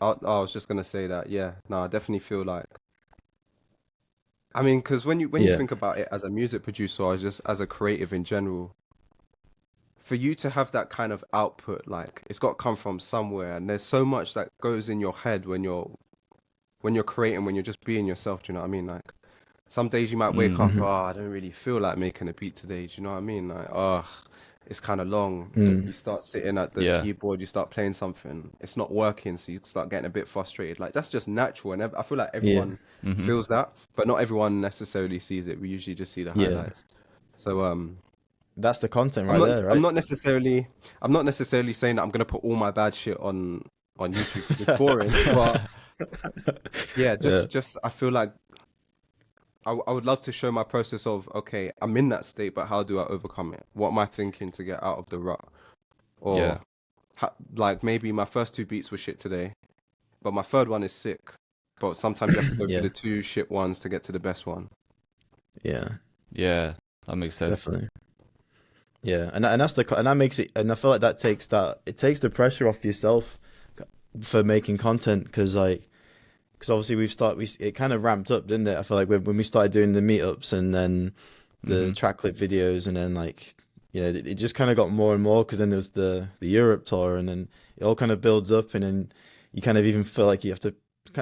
I was just gonna say that. Yeah, no, I definitely feel like. I mean, because when you Yeah, think about it as a music producer or just as a creative in general, for you to have that kind of output, like it's got to come from somewhere, and there's so much that goes in your head when you're creating, when you're just being yourself. Do you know what I mean? Like some days you might wake up, mm-hmm. oh, I don't really feel like making a beat today. Do you know what I mean? Like, oh, it's kind of long. You start sitting at the Yeah. keyboard, you start playing something, it's not working, so you start getting a bit frustrated. Like that's just natural, and I feel like Yeah, everyone feels that, but not everyone necessarily sees it. We usually just see the yeah. highlights. So That's the content I'm right not there, I'm right? not necessarily I'm not necessarily saying that I'm gonna put all my bad shit on YouTube because it's boring, but yeah, Yeah, just I feel like I would love to show my process of, okay, I'm in that state, but how do I overcome it? What am I thinking to get out of the rut? Yeah. Or like maybe my first two beats were shit today, but my third one is sick. But sometimes you have to go through yeah, the two shit ones to get to the best one. yeah. Yeah. That makes sense. Definitely. Yeah, and that's and that makes it, and I feel like that takes the pressure off yourself for making content, because obviously it kind of ramped up, didn't it? I feel like when we started doing the meetups and then the track clip videos, and then like, you know, it just kind of got more and more, because then there was the Europe tour, and then it all kind of builds up, and then you kind of even feel like you have to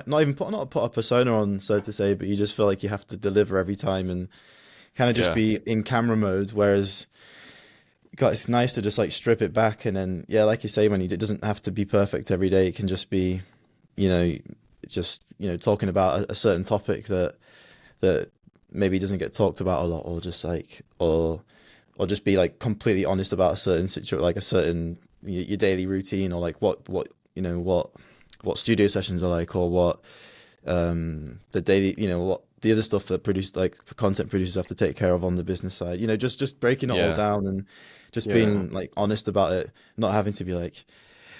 not put a persona on, so to say, but you just feel like you have to deliver every time and kind of just Yeah. be in camera mode, whereas God, it's nice to just like strip it back, and then yeah, like you say, man, it doesn't have to be perfect every day. It can just be, you know, just, you know, talking about a certain topic that maybe doesn't get talked about a lot, or just like, or just be like completely honest about a certain situation, like a certain your daily routine, or like what you know what studio sessions are like, or what the daily, you know, what the other stuff that content producers have to take care of on the business side, you know, just breaking it all Yeah. down, and just Yeah. being like honest about it, not having to be like,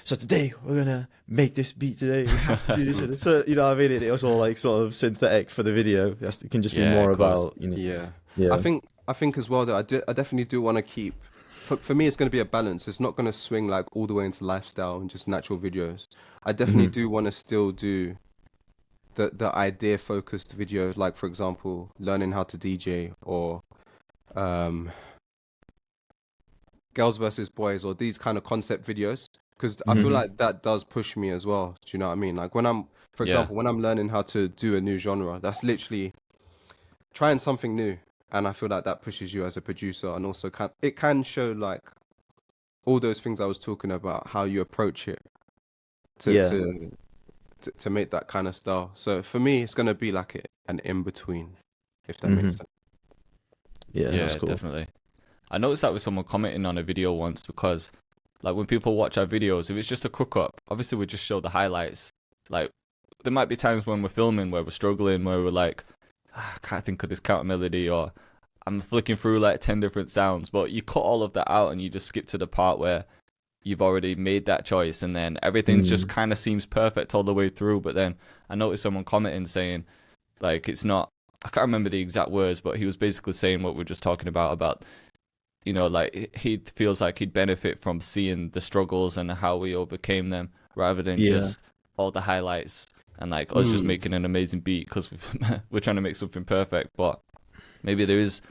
so today we're gonna make this beat today, we have to do this, and so, you know what I mean, it was all like sort of synthetic for the video. It can just be Yeah, more of course. about, you know. Yeah. Yeah. I think as well that I definitely do want to keep, for me it's going to be a balance. It's not going to swing like all the way into lifestyle and just natural videos. I definitely do want to still do the idea focused videos, like for example learning how to DJ, or um girls versus boys, or these kind of concept videos, because I feel like that does push me as well. Do you know what I mean? Like when I'm, for Yeah. example, when I'm learning how to do a new genre, that's literally trying something new, and I feel like that pushes you as a producer, and also it can show like all those things I was talking about, how you approach it to Yeah. to make that kind of style. So for me, it's gonna be like an in between, if that makes sense. Yeah, that's Yeah, cool. definitely. I noticed that with someone commenting on a video once, because like when people watch our videos, if it's just a cook up, obviously we just show the highlights. Like there might be times when we're filming where we're struggling, where we're like, I can't think of this counter melody, or I'm flicking through like 10 different sounds, but you cut all of that out and you just skip to the part where you've already made that choice, and then everything just kind of seems perfect all the way through. But then I noticed someone commenting saying like it's not, I can't remember the exact words, but he was basically saying what we're just talking about, you know, like he feels like he'd benefit from seeing the struggles and how we overcame them, rather than Yeah. just all the highlights and like us just making an amazing beat because we're trying to make something perfect. But maybe there is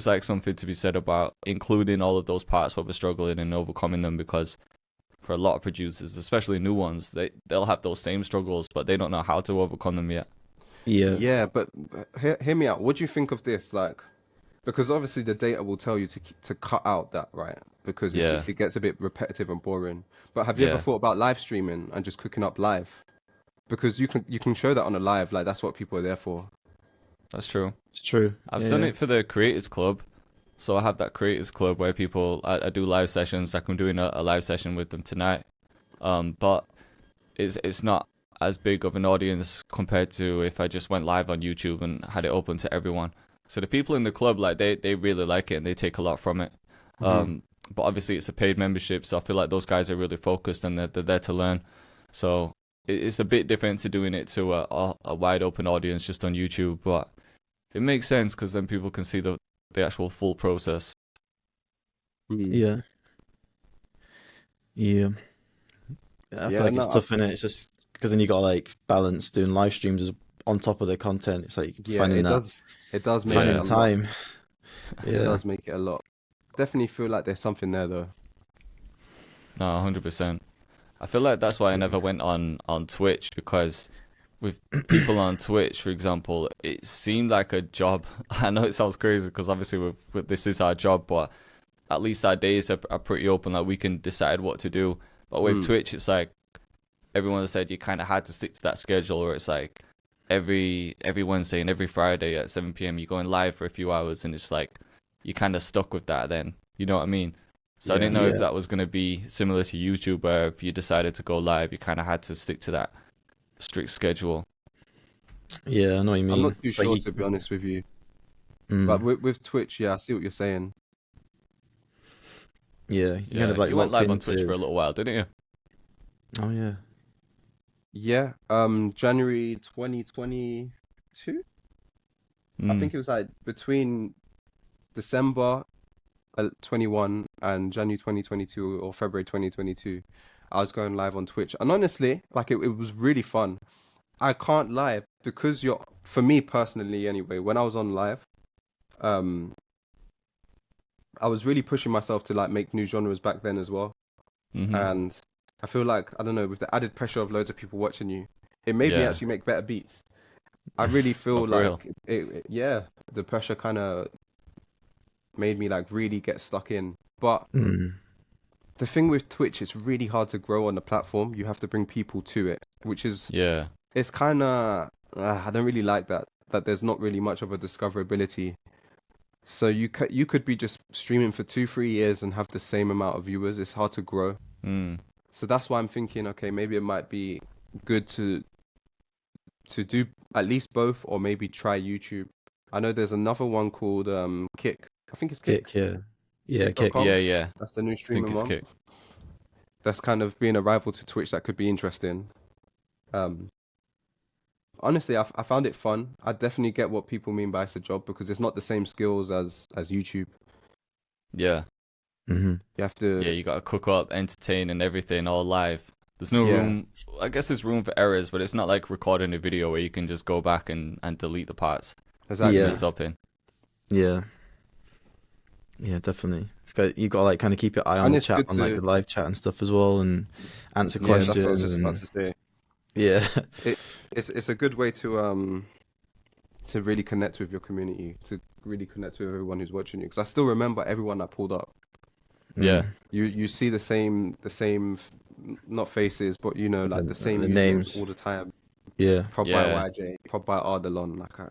like something to be said about including all of those parts where we're struggling and overcoming them, because for a lot of producers, especially new ones, they'll have those same struggles, but they don't know how to overcome them yet. Yeah. Yeah, but hear me out. What do you think of this? Like, because obviously the data will tell you to cut out that, right? Because Yeah. it gets a bit repetitive and boring. But have you ever Yeah. thought about live streaming and just cooking up live? Because you can show that on a live, like that's what people are there for. That's true. It's true. I've done it for the Creators Club. So I have that Creators Club where people, I do live sessions. Like I'm doing a live session with them tonight. But it's not as big of an audience compared to if I just went live on YouTube and had it open to everyone. So the people in the club, like they really like it and they take a lot from it. But obviously it's a paid membership, so I feel like those guys are really focused and they're there to learn. So it's a bit different to doing it to a wide open audience just on YouTube, but it makes sense because then people can see the actual full process. Yeah. Yeah. I feel like it's tough, innit? It's just because then you got to like balance doing live streams on top of the content. It's like finding it does make finding it time. It does make it a lot. Definitely feel like there's something there though. No, 100%. I feel like that's why I never went on Twitch, because with people on Twitch, for example, it seemed like a job. I know it sounds crazy because obviously with this is our job, but at least our days are pretty open. Like we can decide what to do. But with Twitch, it's like everyone said you kind of had to stick to that schedule, where it's like every Wednesday and every Friday at 7 p.m. you're going live for a few hours, and it's like you kind of stuck with that then. You know what I mean? So I didn't know if that was going to be similar to YouTube, where if you decided to go live, you kind of had to stick to that strict schedule. Yeah, I know what you mean. I'm not too sure, to be honest with you. But with Twitch, I see what you're saying. Yeah, you kind of like you went live on Twitch for a little while, didn't you? Oh yeah. Yeah, January 2022. I think it was like between December 21 and January 2022 or February 2022. I was going live on Twitch, and honestly, like it was really fun. I can't lie, because for me personally anyway, when I was on live, I was really pushing myself to like make new genres back then as well. And I feel like, I don't know, with the added pressure of loads of people watching you, it made me actually make better beats. I really feel like the pressure kind of made me like really get stuck in. But the thing with Twitch, it's really hard to grow on the platform. You have to bring people to it, which is it's kind of I don't really like that there's not really much of a discoverability. So you could be just streaming for 2-3 years and have the same amount of viewers. It's hard to grow. So that's why I'm thinking, okay, maybe it might be good to do at least both, or maybe try YouTube. I know there's another one called Kick. I think it's Kick. Kick. Kick. Yeah. That's the new streaming one. Kick. That's kind of being a rival to Twitch. That could be interesting. Honestly, I found it fun. I definitely get what people mean by it's a job, because it's not the same skills as YouTube. Yeah. You have to. Yeah, you got to cook up, entertain, and everything all live. There's no room. I guess there's room for errors, but it's not like recording a video where you can just go back and delete the parts. Exactly. Mess up in. Yeah, definitely. You got to like kind of keep your eye on the chat, on like the live chat and stuff as well, and answer questions. That's what I was just about to say. Yeah, it's a good way to really connect with your community, to really connect with everyone who's watching you. Because I still remember everyone that pulled up. Yeah, you see the same not faces, but you know, like the same names all the time. Yeah, Prod by YJ, prod by Ardalon. Like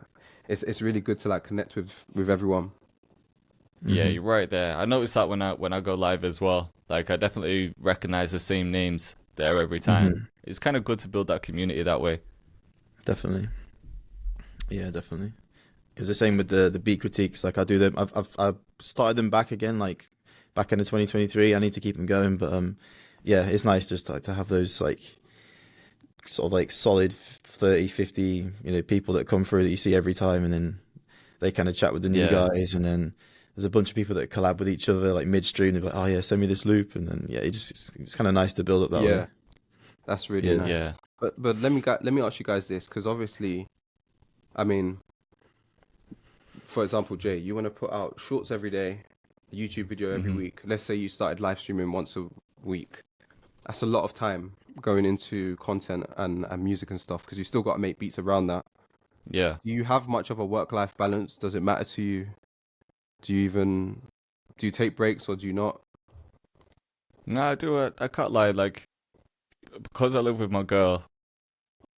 it's really good to like connect with everyone. Yeah, you're right there. I noticed that when I go live as well. Like I definitely recognize the same names there every time. It's kind of good to build that community that way. Definitely. Yeah, definitely. It was the same with the beat critiques. Like I do them. I've started them back again, like back into 2023. I need to keep them going, but yeah, it's nice just like to have those like sort of like solid 30, 50, people that come through that you see every time, and then they kind of chat with the new guys, and then there's a bunch of people that collab with each other like midstream. They're like, oh yeah, send me this loop, and then it's kind of nice to build up that way. That's really nice. Yeah. But let me ask you guys this, because obviously, I mean, for example, Jay, you want to put out shorts every day, a YouTube video every week. Let's say you started live streaming once a week. That's a lot of time going into content and music and stuff, because you still got to make beats around that. Yeah. Do you have much of a work-life balance? Does it matter to you? Do you take breaks, or do you not? No, I do. I can't lie. Like, because I live with my girl,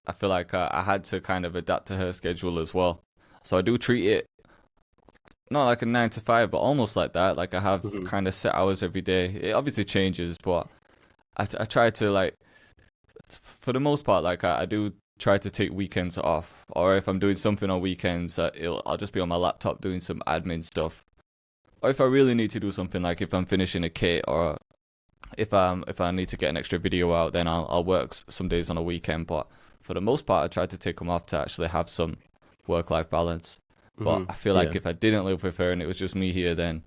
I feel like I had to kind of adapt to her schedule as well. So I do treat it not like a 9 to 5, but almost like that. Like I have kind of set hours every day. It obviously changes, but I try to like for the most part, like I do try to take weekends off, or if I'm doing something on weekends, I'll just be on my laptop doing some admin stuff. Or if I really need to do something, like if I'm finishing a kit, or if I need to get an extra video out, then I'll work some days on a weekend. But for the most part, I try to take them off to actually have some work-life balance. But I feel like if I didn't live with her and it was just me here, then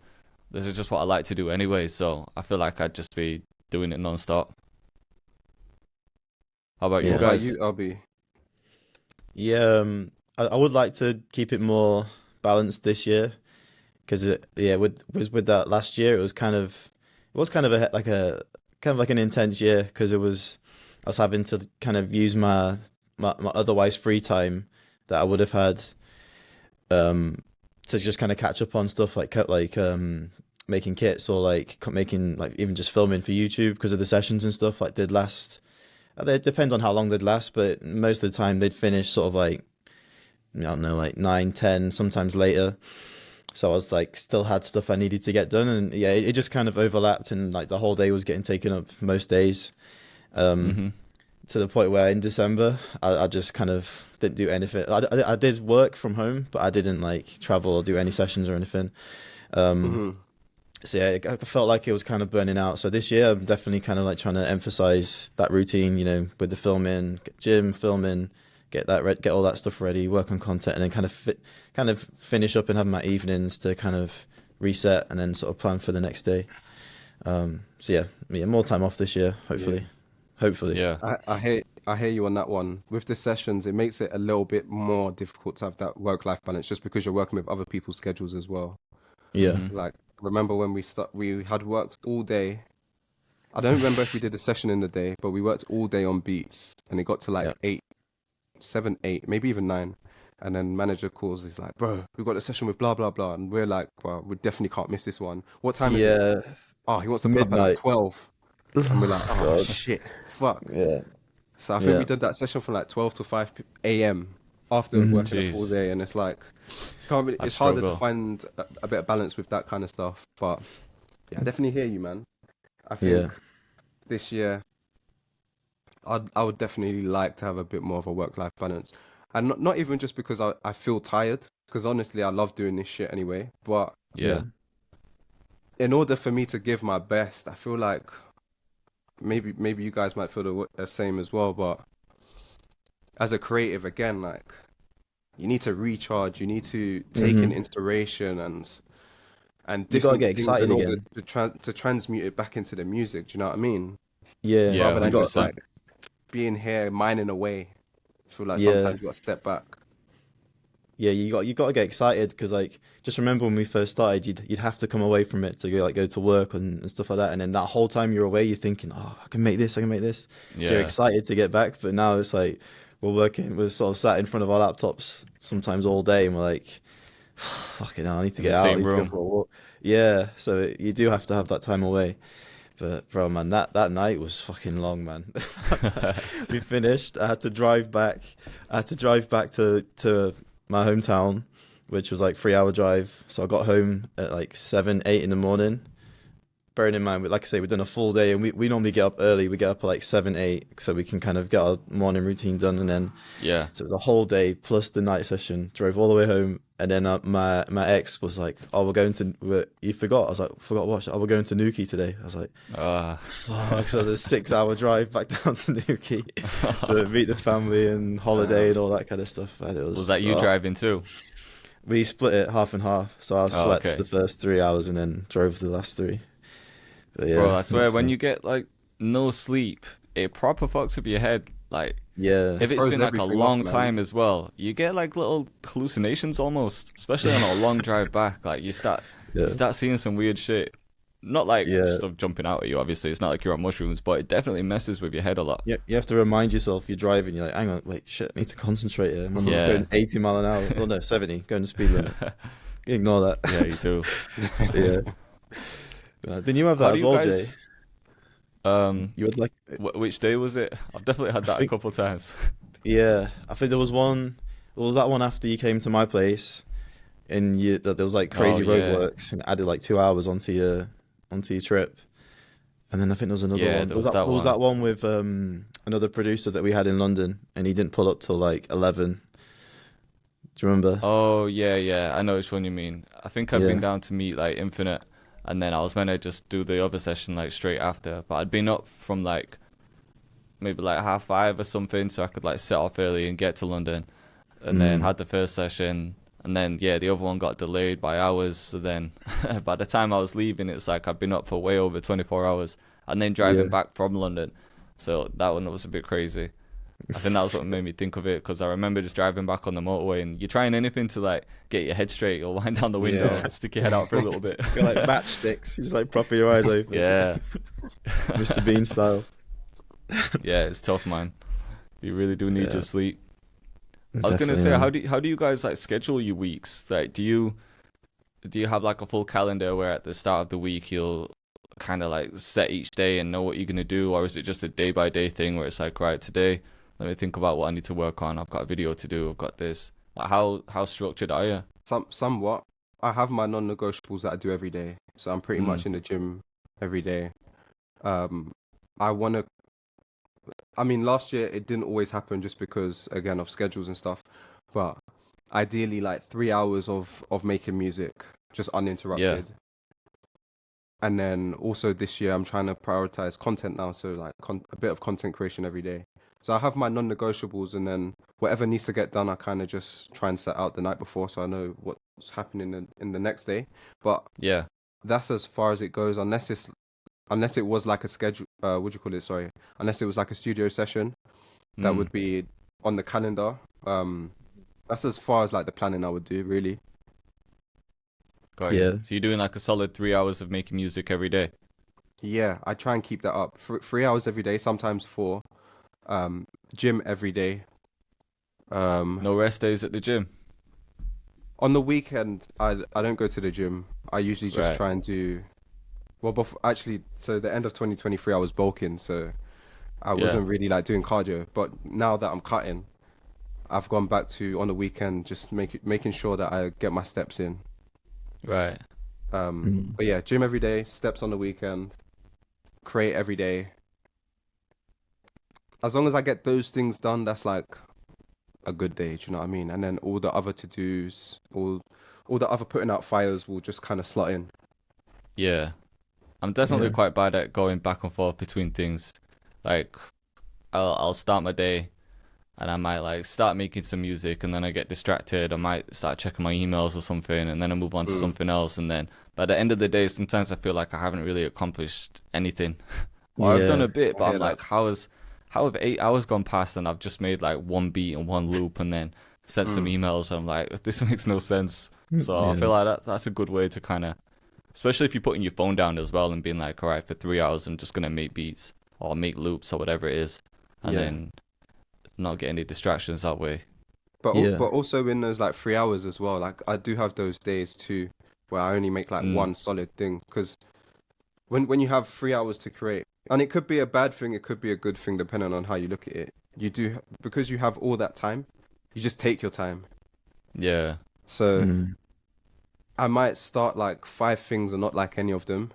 this is just what I like to do anyway. So I feel like I'd just be doing it non-stop. How about you What about guys? you, Albie? Yeah, I would like to keep it more balanced this year because with that last year, it was kind of like an intense year because I was having to kind of use my otherwise free time that I would have had to just kind of catch up on stuff making kits or making like even just filming for YouTube because of the sessions and stuff like they'd last. It depends on how long they'd last, but most of the time they'd finish sort of like, I don't know, like 9, 10, sometimes later. So I was like, still had stuff I needed to get done. And yeah, it just kind of overlapped and like the whole day was getting taken up most days. Mm-hmm. To the point where in December, I just kind of didn't do anything. I did work from home, but I didn't like travel or do any sessions or anything. Hmm. So yeah, I felt like it was kind of burning out. So this year, I'm definitely kind of like trying to emphasize that routine, with the filming, gym, filming, get all that stuff ready, work on content, and then kind of finish up and have my evenings to kind of reset and then sort of plan for the next day. So yeah, more time off this year, hopefully. Hopefully. Yeah. I hear you on that one. With the sessions, it makes it a little bit more difficult to have that work-life balance just because you're working with other people's schedules as well. Yeah. Mm-hmm. Like, remember when we had worked all day. I don't remember if we did a session in the day, but we worked all day on beats and it got to like Yeah. 7, 8, maybe even 9. And then manager calls, he's like, bro, we got a session with blah, blah, blah. And we're like, well, we definitely can't miss this one. What time is it? Yeah. Oh, he wants to put up at like Midnight. 12. And we're like, oh, God. shit, fuck. Yeah. So I think we Yeah. did that session from like 12 to 5 a.m. after working a full Jeez. day. And it's like, can't really, I'd it's harder to struggle. find a bit of balance with that kind of stuff. But yeah, I definitely hear you, man. I Yeah. think this year, I would definitely like to have a bit more of a work-life balance. And not even just because I feel tired, because honestly, I love doing this shit anyway. But Yeah. in order for me to give my best, I feel like maybe you guys might feel the same as well. But as a creative, again, like you need to recharge, you need to take in inspiration and You gotta different get things excited in order again. to transmute it back into the music. Do you know what I mean? Yeah. Yeah, Rather You than got just like 100%. being here mining away. I feel like yeah. sometimes you got to step back. Yeah, you got to get excited because like just remember when we first started, you'd have to come away from it to go to work and stuff like that, and then that whole time you're away, you're thinking, oh, I can make this, I can make this. So you're Yeah. excited to get back, but now it's like we're sort of sat in front of our laptops sometimes all day, and we're like, fucking hell, I need to In get the out, I same need to go room. for a walk. Yeah, so you do have to have that time away. But bro, man, that night was fucking long, man. We finished. I had to drive back. I had to drive back to my hometown, which was like 3 hour drive. So I got home at like 7, 8 in the morning. Bearing in mind, like I say, we've done a full day, and we normally get up early. We get up at like 7, 8, so we can kind of get our morning routine done, and then Yeah. so it was a whole day plus the night session. Drove all the way home, and then my ex was like, "Oh, you forgot." I was like, "Forgot what?" "Oh, we're going to Nuki today." I was like, Uh, "Fuck!" So there's 6 hour drive back down to Nuki to meet the family and holiday and all that kind of stuff. And it was was that you driving too? we split it half and half. So I Oh, slept okay. the first 3 hours and then drove the last 3. But Bro, yeah, I swear, when you get like no sleep, it proper fucks with your head. Like, yeah, if it's Throws been like a everything long off, man. time as well, you get like little hallucinations almost, especially on a long drive back. Like, you start seeing some weird shit. Not like Yeah. stuff jumping out at you, obviously. It's not like you're on mushrooms, but it definitely messes with your head a lot. You have to remind yourself you're driving. You're like, hang on, wait, shit, I need to concentrate here. I'm Yeah. going 80 mile an hour. Oh no, 70, going the speed limit. Ignore that. Yeah, you do. Yeah. Didn't you have How that do as you well, guys? Jay? You had like, Which day was it? I've definitely had that a think- couple times. yeah, I think there was one. Well, that one after you came to my place, and that there was like crazy Oh, yeah. roadworks and added like 2 hours onto your trip. And then I think there was another Yeah, one. there was that There was one. that one with another producer that we had in London, and he didn't pull up till like 11. Do you remember? Oh yeah, yeah, I know which one you mean. I think I've been Yeah. down to meet like Infinite, and then I was meant to just do the other session like straight after, but I'd been up from like maybe like 5:30 or something, so I could like set off early and get to London, and then Mm. had the first session, and then yeah, the other one got delayed by hours. So then by the time I was leaving, it's like I'd been up for way over 24 hours, and then driving Yeah. back from London. So that one was a bit crazy. I think that was what made me think of it because I remember just driving back on the motorway and you're trying anything to like get your head straight or wind down the window, Yeah. stick your head out for a little bit. You're like matchsticks. You just like proper your eyes open. Yeah. Mr. Bean style. Yeah, it's tough, man. You really do need Yeah. to sleep. I was gonna Definitely, say, man. how do you guys like schedule your weeks? Like, do you have like a full calendar where at the start of the week you'll kind of like set each day and know what you're gonna do, or is it just a day by day thing where it's like, right, today let me think about what I need to work on. I've got a video to do. I've got this. Like, how structured are you? Somewhat. I have my non-negotiables that I do every day, so I'm pretty Mm. much in the gym every day. I want to. I mean, last year it didn't always happen just because, again, of schedules and stuff. But ideally, like 3 hours of making music, just uninterrupted. And then also this year, I'm trying to prioritize content now, so like a bit of content creation every day. So I have my non-negotiables, and then whatever needs to get done, I kind of just try and set out the night before, so I know what's happening in the next day. But Yeah. that's as far as it goes, unless it was like a schedule. What do you call it? Sorry, unless it was like a studio session, that Mm. would be on the calendar. That's as far as like the planning I would do, really. Got Yeah. you. So you're doing like a solid 3 hours of making music every day. Yeah, I try and keep that up. 3 hours every day, sometimes four. Gym every day. No rest days at the gym. On the weekend, I don't go to the gym. I usually just Right. try and do. Well, actually, so the end of 2023, I was bulking, so I Yeah. wasn't really like doing cardio. But now that I'm cutting, I've gone back to on the weekend just making sure that I get my steps in. Right. But yeah, gym every day, steps on the weekend, create every day. As long as I get those things done, that's like a good day, do you know what I mean? And then all the other to-dos, all the other putting out fires will just kind of slot in. Yeah. I'm definitely Yeah. quite bad at going back and forth between things. Like, I'll start my day and I might like start making some music and then I get distracted. I might start checking my emails or something and then I move on to something else. And then by the end of the day, sometimes I feel like I haven't really accomplished anything. Or I've done Yeah. a bit, but I I'm hear like, how have 8 hours gone past and I've just made like one beat and one loop and then sent some emails. And I'm like, this makes no sense. So I Yeah. feel like that's a good way to kind of, especially if you're putting your phone down as well and being like, all right, for 3 hours, I'm just going to make beats or make loops or whatever it is. And Yeah. then not get any distractions that way. But Yeah. but also in those like 3 hours as well, like I do have those days too where I only make like one solid thing. Because when you have 3 hours to create, and it could be a bad thing, it could be a good thing depending on how you look at it. You do, because you have all that time, you just take your time. Yeah. So Mm. I might start like 5 things and not like any of them.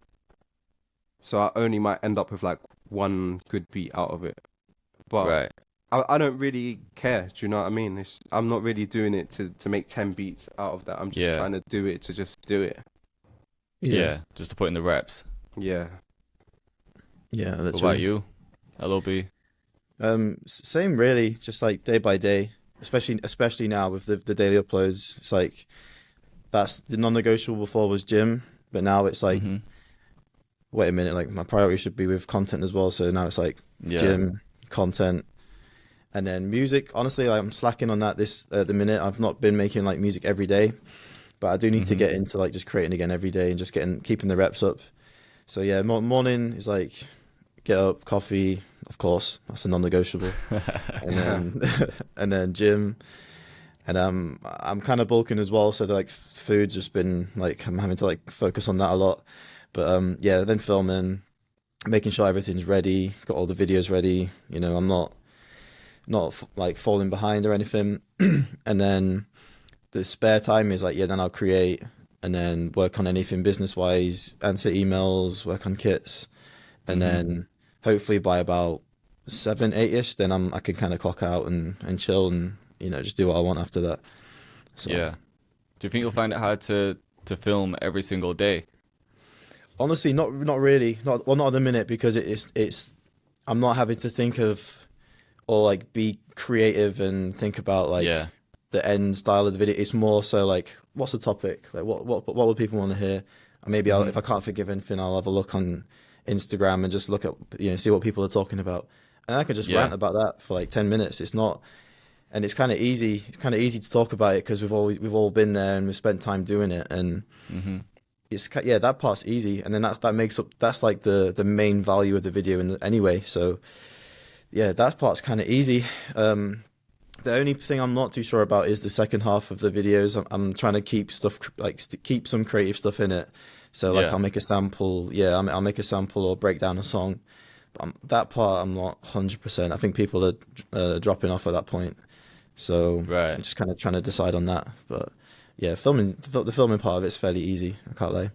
So I only might end up with like one good beat out of it. But Right. I don't really care. Do you know what I mean? I'm not really doing it to make 10 beats out of that. I'm just Yeah. trying to do it to just do it. Yeah. Just to put in the reps. Yeah. Yeah, What that's about you, LOB? Same really, just like day by day, especially now with the daily uploads. It's like that's the non-negotiable. Before was gym, but now it's like, Mhm. wait a minute, like my priority should be with content as well. So now it's like Yeah. gym, content, and then music. Honestly, I'm slacking on that this at the minute. I've not been making like music every day, but I do need to get into like just creating again every day and just keeping the reps up. So yeah, morning is like get up, coffee, of course, that's a non-negotiable, and then and then gym, and I'm kind of bulking as well. So like food's just been like I'm having to like focus on that a lot. But yeah, then filming, making sure everything's ready, got all the videos ready. You know, I'm not like falling behind or anything. And then the spare time is like, yeah, then I'll create and then work on anything business wise, answer emails, work on kits, and then hopefully by about 7, 8ish, then I can kind of clock out and chill and just do what I want after that. So Yeah. Do you think you'll find it hard to film every single day? honestly, not really, not at the minute because it's I'm not having to think of or like be creative and think about like Yeah. the end style of the video. It's more so like, what's the topic? Like, what would people want to hear? And maybe if I can't think of anything, I'll have a look on Instagram and just look at see what people are talking about, and I can just rant about that for like 10 minutes. It's not, and it's kind of easy. It's kind of easy to talk about it because we've all been there and we've spent time doing it, and it's that part's easy, and then that's like the main value of the video anyway. So yeah, that part's kind of easy. The only thing I'm not too sure about is the second half of the videos. I'm trying to keep stuff keep some creative stuff in it. So like I'll make a sample. Yeah, I'll make a sample or break down a song. That part I'm not 100%. I think people are dropping off at that point. So I'm just kind of trying to decide on that. But yeah, the filming part of it's fairly easy. I can't lie.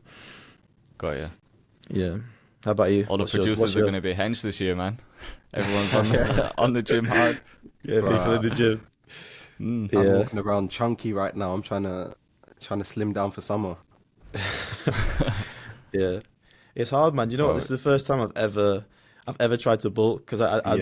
Got you. Yeah. How about you? All the producers are going to be hench this year, man. Everyone's on the gym hard. Yeah, people in the gym. I'm walking around chunky right now. I'm trying to slim down for summer. Yeah, it's hard, man. Do you know what? This is the first time I've ever tried to bulk because I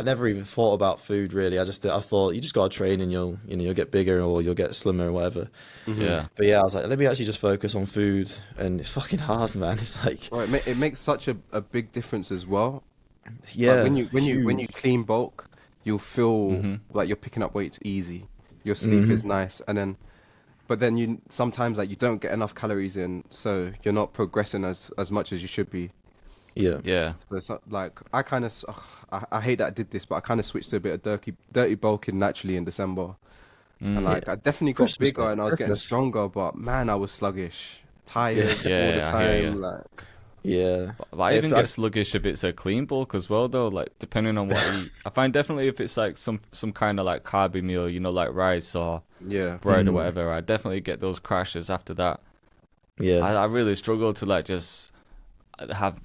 never even thought about food really. I thought you just gotta train and you'll get bigger or you'll get slimmer or whatever. Yeah. But yeah, I was like, let me actually just focus on food, and it's fucking hard, man. It's like it makes such a big difference as well. Yeah, like when you clean bulk, you'll feel like you're picking up weights easy. Your sleep is nice, but then you sometimes like you don't get enough calories in, so you're not progressing as much as you should be. Yeah. So it's like I kind of I hate that I did this, but I kind of switched to a bit of dirty bulking naturally in December, and like I definitely got bigger and I was getting stronger, but man, I was sluggish, tired all the time. Like but I even get sluggish if it's a clean bulk as well, though. Like depending on what I eat, I find definitely if it's like some kind of like carby meal, like rice or bread or whatever, I definitely get those crashes after that. Yeah, I really struggle to like just have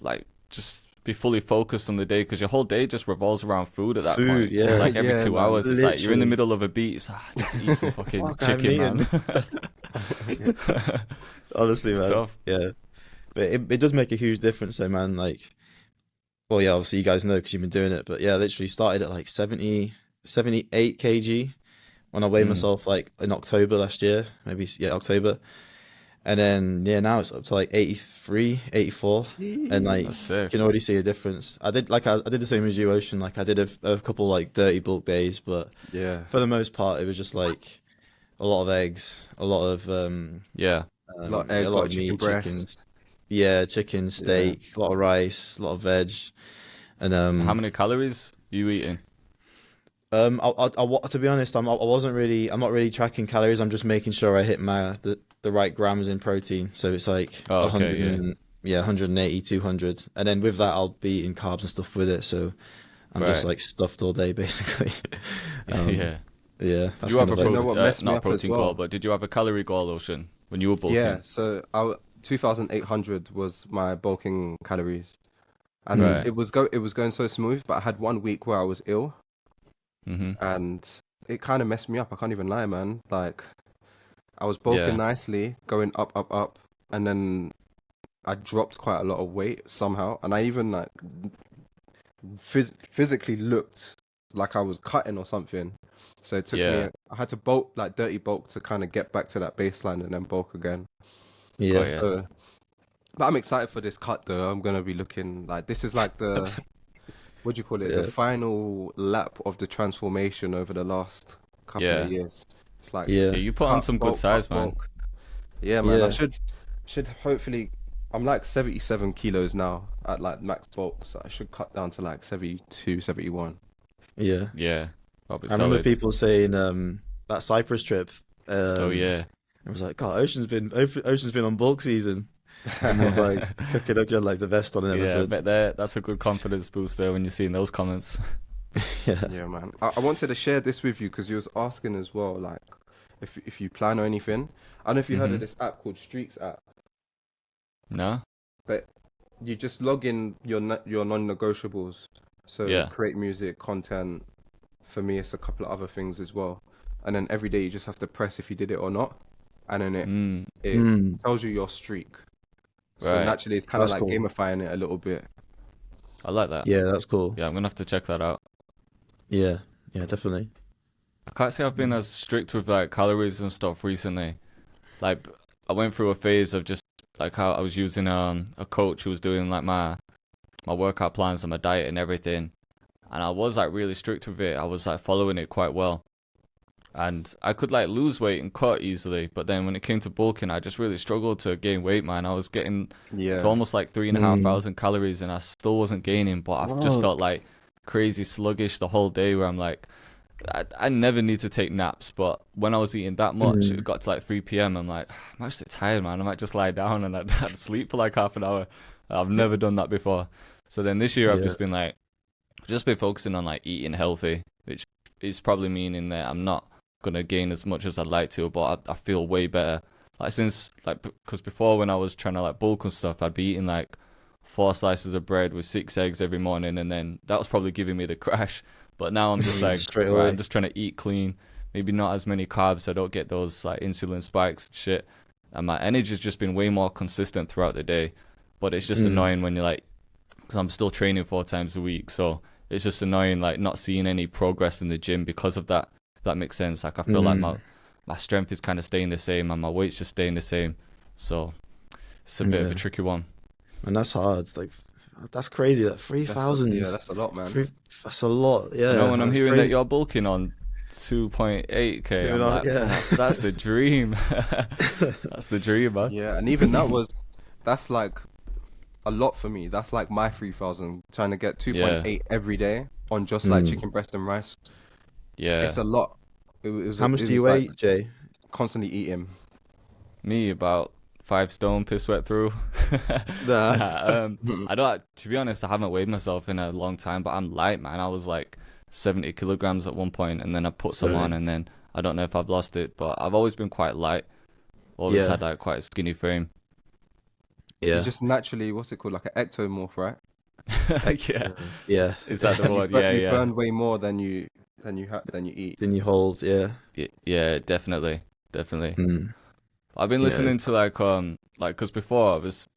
like just be fully focused on the day because your whole day just revolves around food at that point. Yeah. It's like every 2 hours, it's like you're in the Literally. middle of a beat. It's like, I need to eat some fucking chicken, man. Honestly, man. Tough. Yeah. But it does make a huge difference though, man. Like, well, yeah, obviously you guys know because you've been doing it, but yeah, I literally started at like 78 kg when I weighed myself like in October last year, October. And then, now it's up to like 83, 84. And like, you can already see a difference. I did the same as you, Ocean. Like I did a couple like dirty bulk days, but for the most part, it was just like a lot of eggs, a lot of, a lot of eggs, a lot of chicken meat, breast. chickens. Yeah, chicken, steak, a lot of rice, a lot of veg. And how many calories are you eating? To be honest, I'm not really tracking calories. I'm just making sure I hit the right grams in protein. So it's like 180, 200. And then with that, I'll be eating carbs and stuff with it. So I'm just like stuffed all day, basically. Yeah. That's Did you have a not protein goal, but did you have a calorie goal, Ocean, when you were bulking? Yeah, so 2,800 was my bulking calories. And it was going so smooth, but I had 1 week where I was ill. And it kind of messed me up. I can't even lie, man. Like I was bulking nicely, going up, and then I dropped quite a lot of weight somehow, and I even like physically looked like I was cutting or something. So it took me. I had to bulk like dirty bulk to kind of get back to that baseline and then bulk again. But I'm excited for this cut though. I'm gonna be looking like this is like the what do you call it? The final lap of the transformation over the last couple of years. It's like you put on some good size, man. Yeah, man. I should hopefully. I'm like 77 kilos now at like max bulk, so I should cut down to like 72, 71. Yeah. I remember people saying that Cyprus trip. I was like, God, Ocean's been on bulk season. And I was like cooking up, like the vest on and everything. Yeah, but that's a good confidence booster when you're seeing those comments. Yeah, man. I wanted to share this with you because you was asking as well, like if you plan or anything. I don't know if you heard of this app called Streaks app. No. But you just log in your non-negotiables. So Yeah. create music, content. For me, it's a couple of other things as well. And then every day you just have to press if you did it or not, and then it Mm, tells you your streak. So Right. naturally, it's kind of that's like cool. gamifying it a little bit. I like that. Yeah, that's cool. Yeah, I'm gonna have to check that out. Yeah, yeah, definitely. I can't say I've been as strict with like calories and stuff recently. Like I went through a phase of just like how I was using a coach who was doing like my workout plans and my diet and everything. And I was like really strict with it. I was like following it quite well. And I could like lose weight and cut easily, but then when it came to bulking, I just really struggled to gain weight, man. I was getting to Yeah. almost like 3,500 calories and I still wasn't gaining, but I've just felt Fuck. like crazy sluggish the whole day where I'm like, I never need to take naps, but when I was eating that much, it Mm, got to like 3 p.m. I'm like, I'm actually tired, man. I might just lie down and I'd sleep for like half an hour. I've never done that before. So then this year I've yeah. just been like, just been focusing on like eating healthy, which is probably meaning that I'm not gonna gain as much as I'd like to, but I feel way better. Like since like because before when I was trying to like bulk and stuff, I'd be eating like 4 slices of bread with 6 eggs every morning, and then that was probably giving me the crash. But now I'm just like, Straight right, I'm away. just trying to eat clean, maybe not as many carbs, so I don't get those like insulin spikes and shit. And my energy's just been way more consistent throughout the day. But it's just Mm, annoying when you're like, because I'm still training 4 times a week, so it's just annoying like not seeing any progress in the gym because of that. If that makes sense. Like I feel like mm, my strength is kind of staying the same and my weight's just staying the same. So it's a bit of yeah. a tricky one. And that's hard. It's like that's crazy. That Yeah, 3,000. that's a lot, man. Three, that's a lot. I know Yeah, when I'm that's hearing that crazy. you're bulking on 2.8K, I'm like, man, Yeah. that's the dream. That's the dream, man. Yeah, and even that's like a lot for me. That's like my 3,000, trying to get Yeah, 2.8 every day on just like Mm. chicken breast and rice. yeah. It's a lot. It How much it do you was like weigh, Jay? constantly eating. Me about 5 stone, piss wet through. Nah. Nah, I don't. To be honest, I haven't weighed myself in a long time, but I'm light, man. I was like 70 kilograms at one point, and then I put some on, Same. and then I don't know if I've lost it, but I've always been quite light. Always Yeah. had like quite a skinny frame. You Yeah. just naturally, what's it called, like an ectomorph, right? Yeah, Yeah. is that the You word? Yeah, you yeah, burn way more than you eat. Then you hold. Yeah. yeah. Definitely, definitely. Mm. I've been Yeah. listening to like because before I was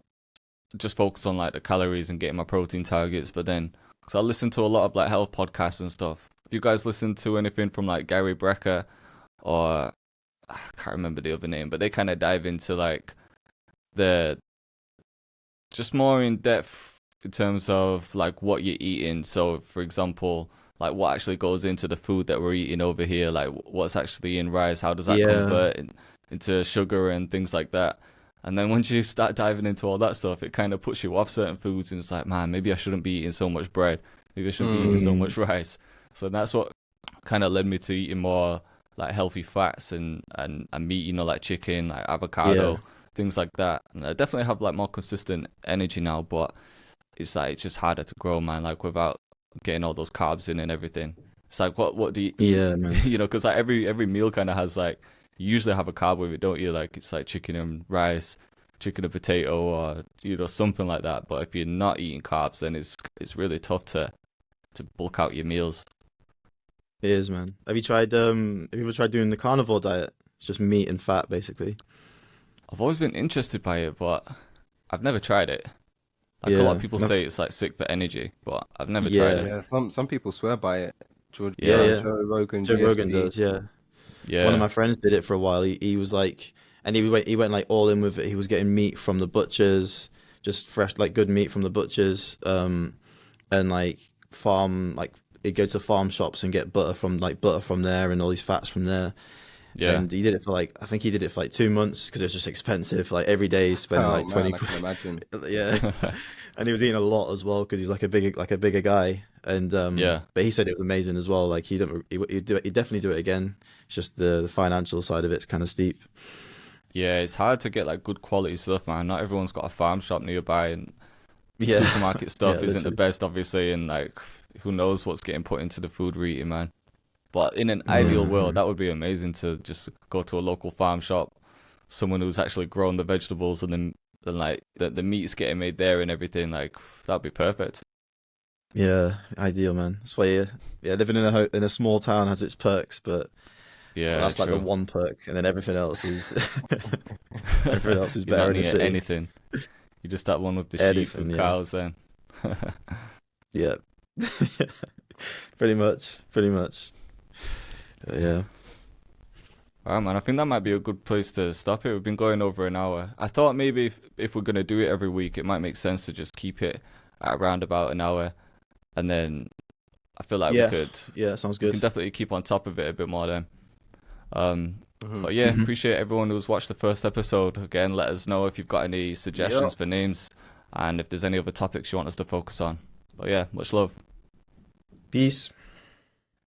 just focused on like the calories and getting my protein targets, but then because I listen to a lot of like health podcasts and stuff. Have you guys listened to anything from like Gary Brecker or I can't remember the other name, but they kind of dive into like the just more in depth in terms of like what you're eating. So, for example, like what actually goes into the food that we're eating over here, like what's actually in rice, how does that Yeah. convert into sugar and things like that. And then once you start diving into all that stuff, it kind of puts you off certain foods, and it's like, man, maybe I shouldn't be eating so much bread. Maybe I shouldn't be eating so Mm. Mm. much rice. So that's what kind of led me to eating more like healthy fats and meat, like chicken, like Yeah. avocado, things like that. And I definitely have like more consistent energy now, but it's like it's just harder to grow, man, like without getting all those carbs in and everything. It's like what do you eat? Yeah, man. Because like every meal kind of has like you usually have a carb with it, don't you? Like it's like chicken and rice, chicken and potato, or something like that. But if you're not eating carbs, then it's really tough to bulk out your meals. It is, man. Have you ever tried doing the carnivore diet? It's just meat and fat, basically. I've always been interested by it, but I've never tried it. Like a lot of Yeah. people No, say it's like sick for energy, but I've never tried yeah. it. Yeah, some people swear by it. Yeah, Yeah, yeah. Joe Rogan, Joe Rogan GSP. does, yeah. One of yeah, my friends did it for a while. He was like, and he went like all in with it. He was getting meat from the butchers, just fresh, like good meat from the butchers, and like he'd go to farm shops and get butter from there and all these fats from there. yeah. And he did it for like, I think he did it for like 2 months because it was just expensive. Like every day he's spending Oh like 20 man, I can imagine. yeah. And he was eating a lot as well because he's like a bigger guy. And Yeah. but he said it was amazing as well. Like he'd do it, he'd definitely do it again. It's just the financial side of it's kind of steep. Yeah, it's hard to get like good quality stuff, man. Not everyone's got a farm shop nearby, and Yeah. supermarket stuff Yeah, isn't the literally. best, obviously, and like who knows what's getting put into the food we're eating, man. But in an ideal world, Mm. that would be amazing to just go to a local farm shop, someone who's actually grown the vegetables and then then like the meat's getting made there and everything, like that'd be perfect. Yeah, ideal, man. That's why living in a small town has its perks, but Yeah, that's like the true. one perk, and then everything else is everything else is You're better not in the near city. anything. You just that one with the sheep Anything, and yeah. cows then. Yeah. Pretty much. Yeah. Alright, man, I think that might be a good place to stop it. We've been going over an hour. I thought maybe if we're gonna do it every week, it might make sense to just keep it at around about an hour, and then I feel like Yeah. we could Yeah, sounds we good. can definitely keep on top of it a bit more then. Mhm. But yeah, Mhm. appreciate everyone who's watched the first episode. Again, let us know if you've got any suggestions for names and if there's any other topics you want us to focus on. But yeah, much love. Peace.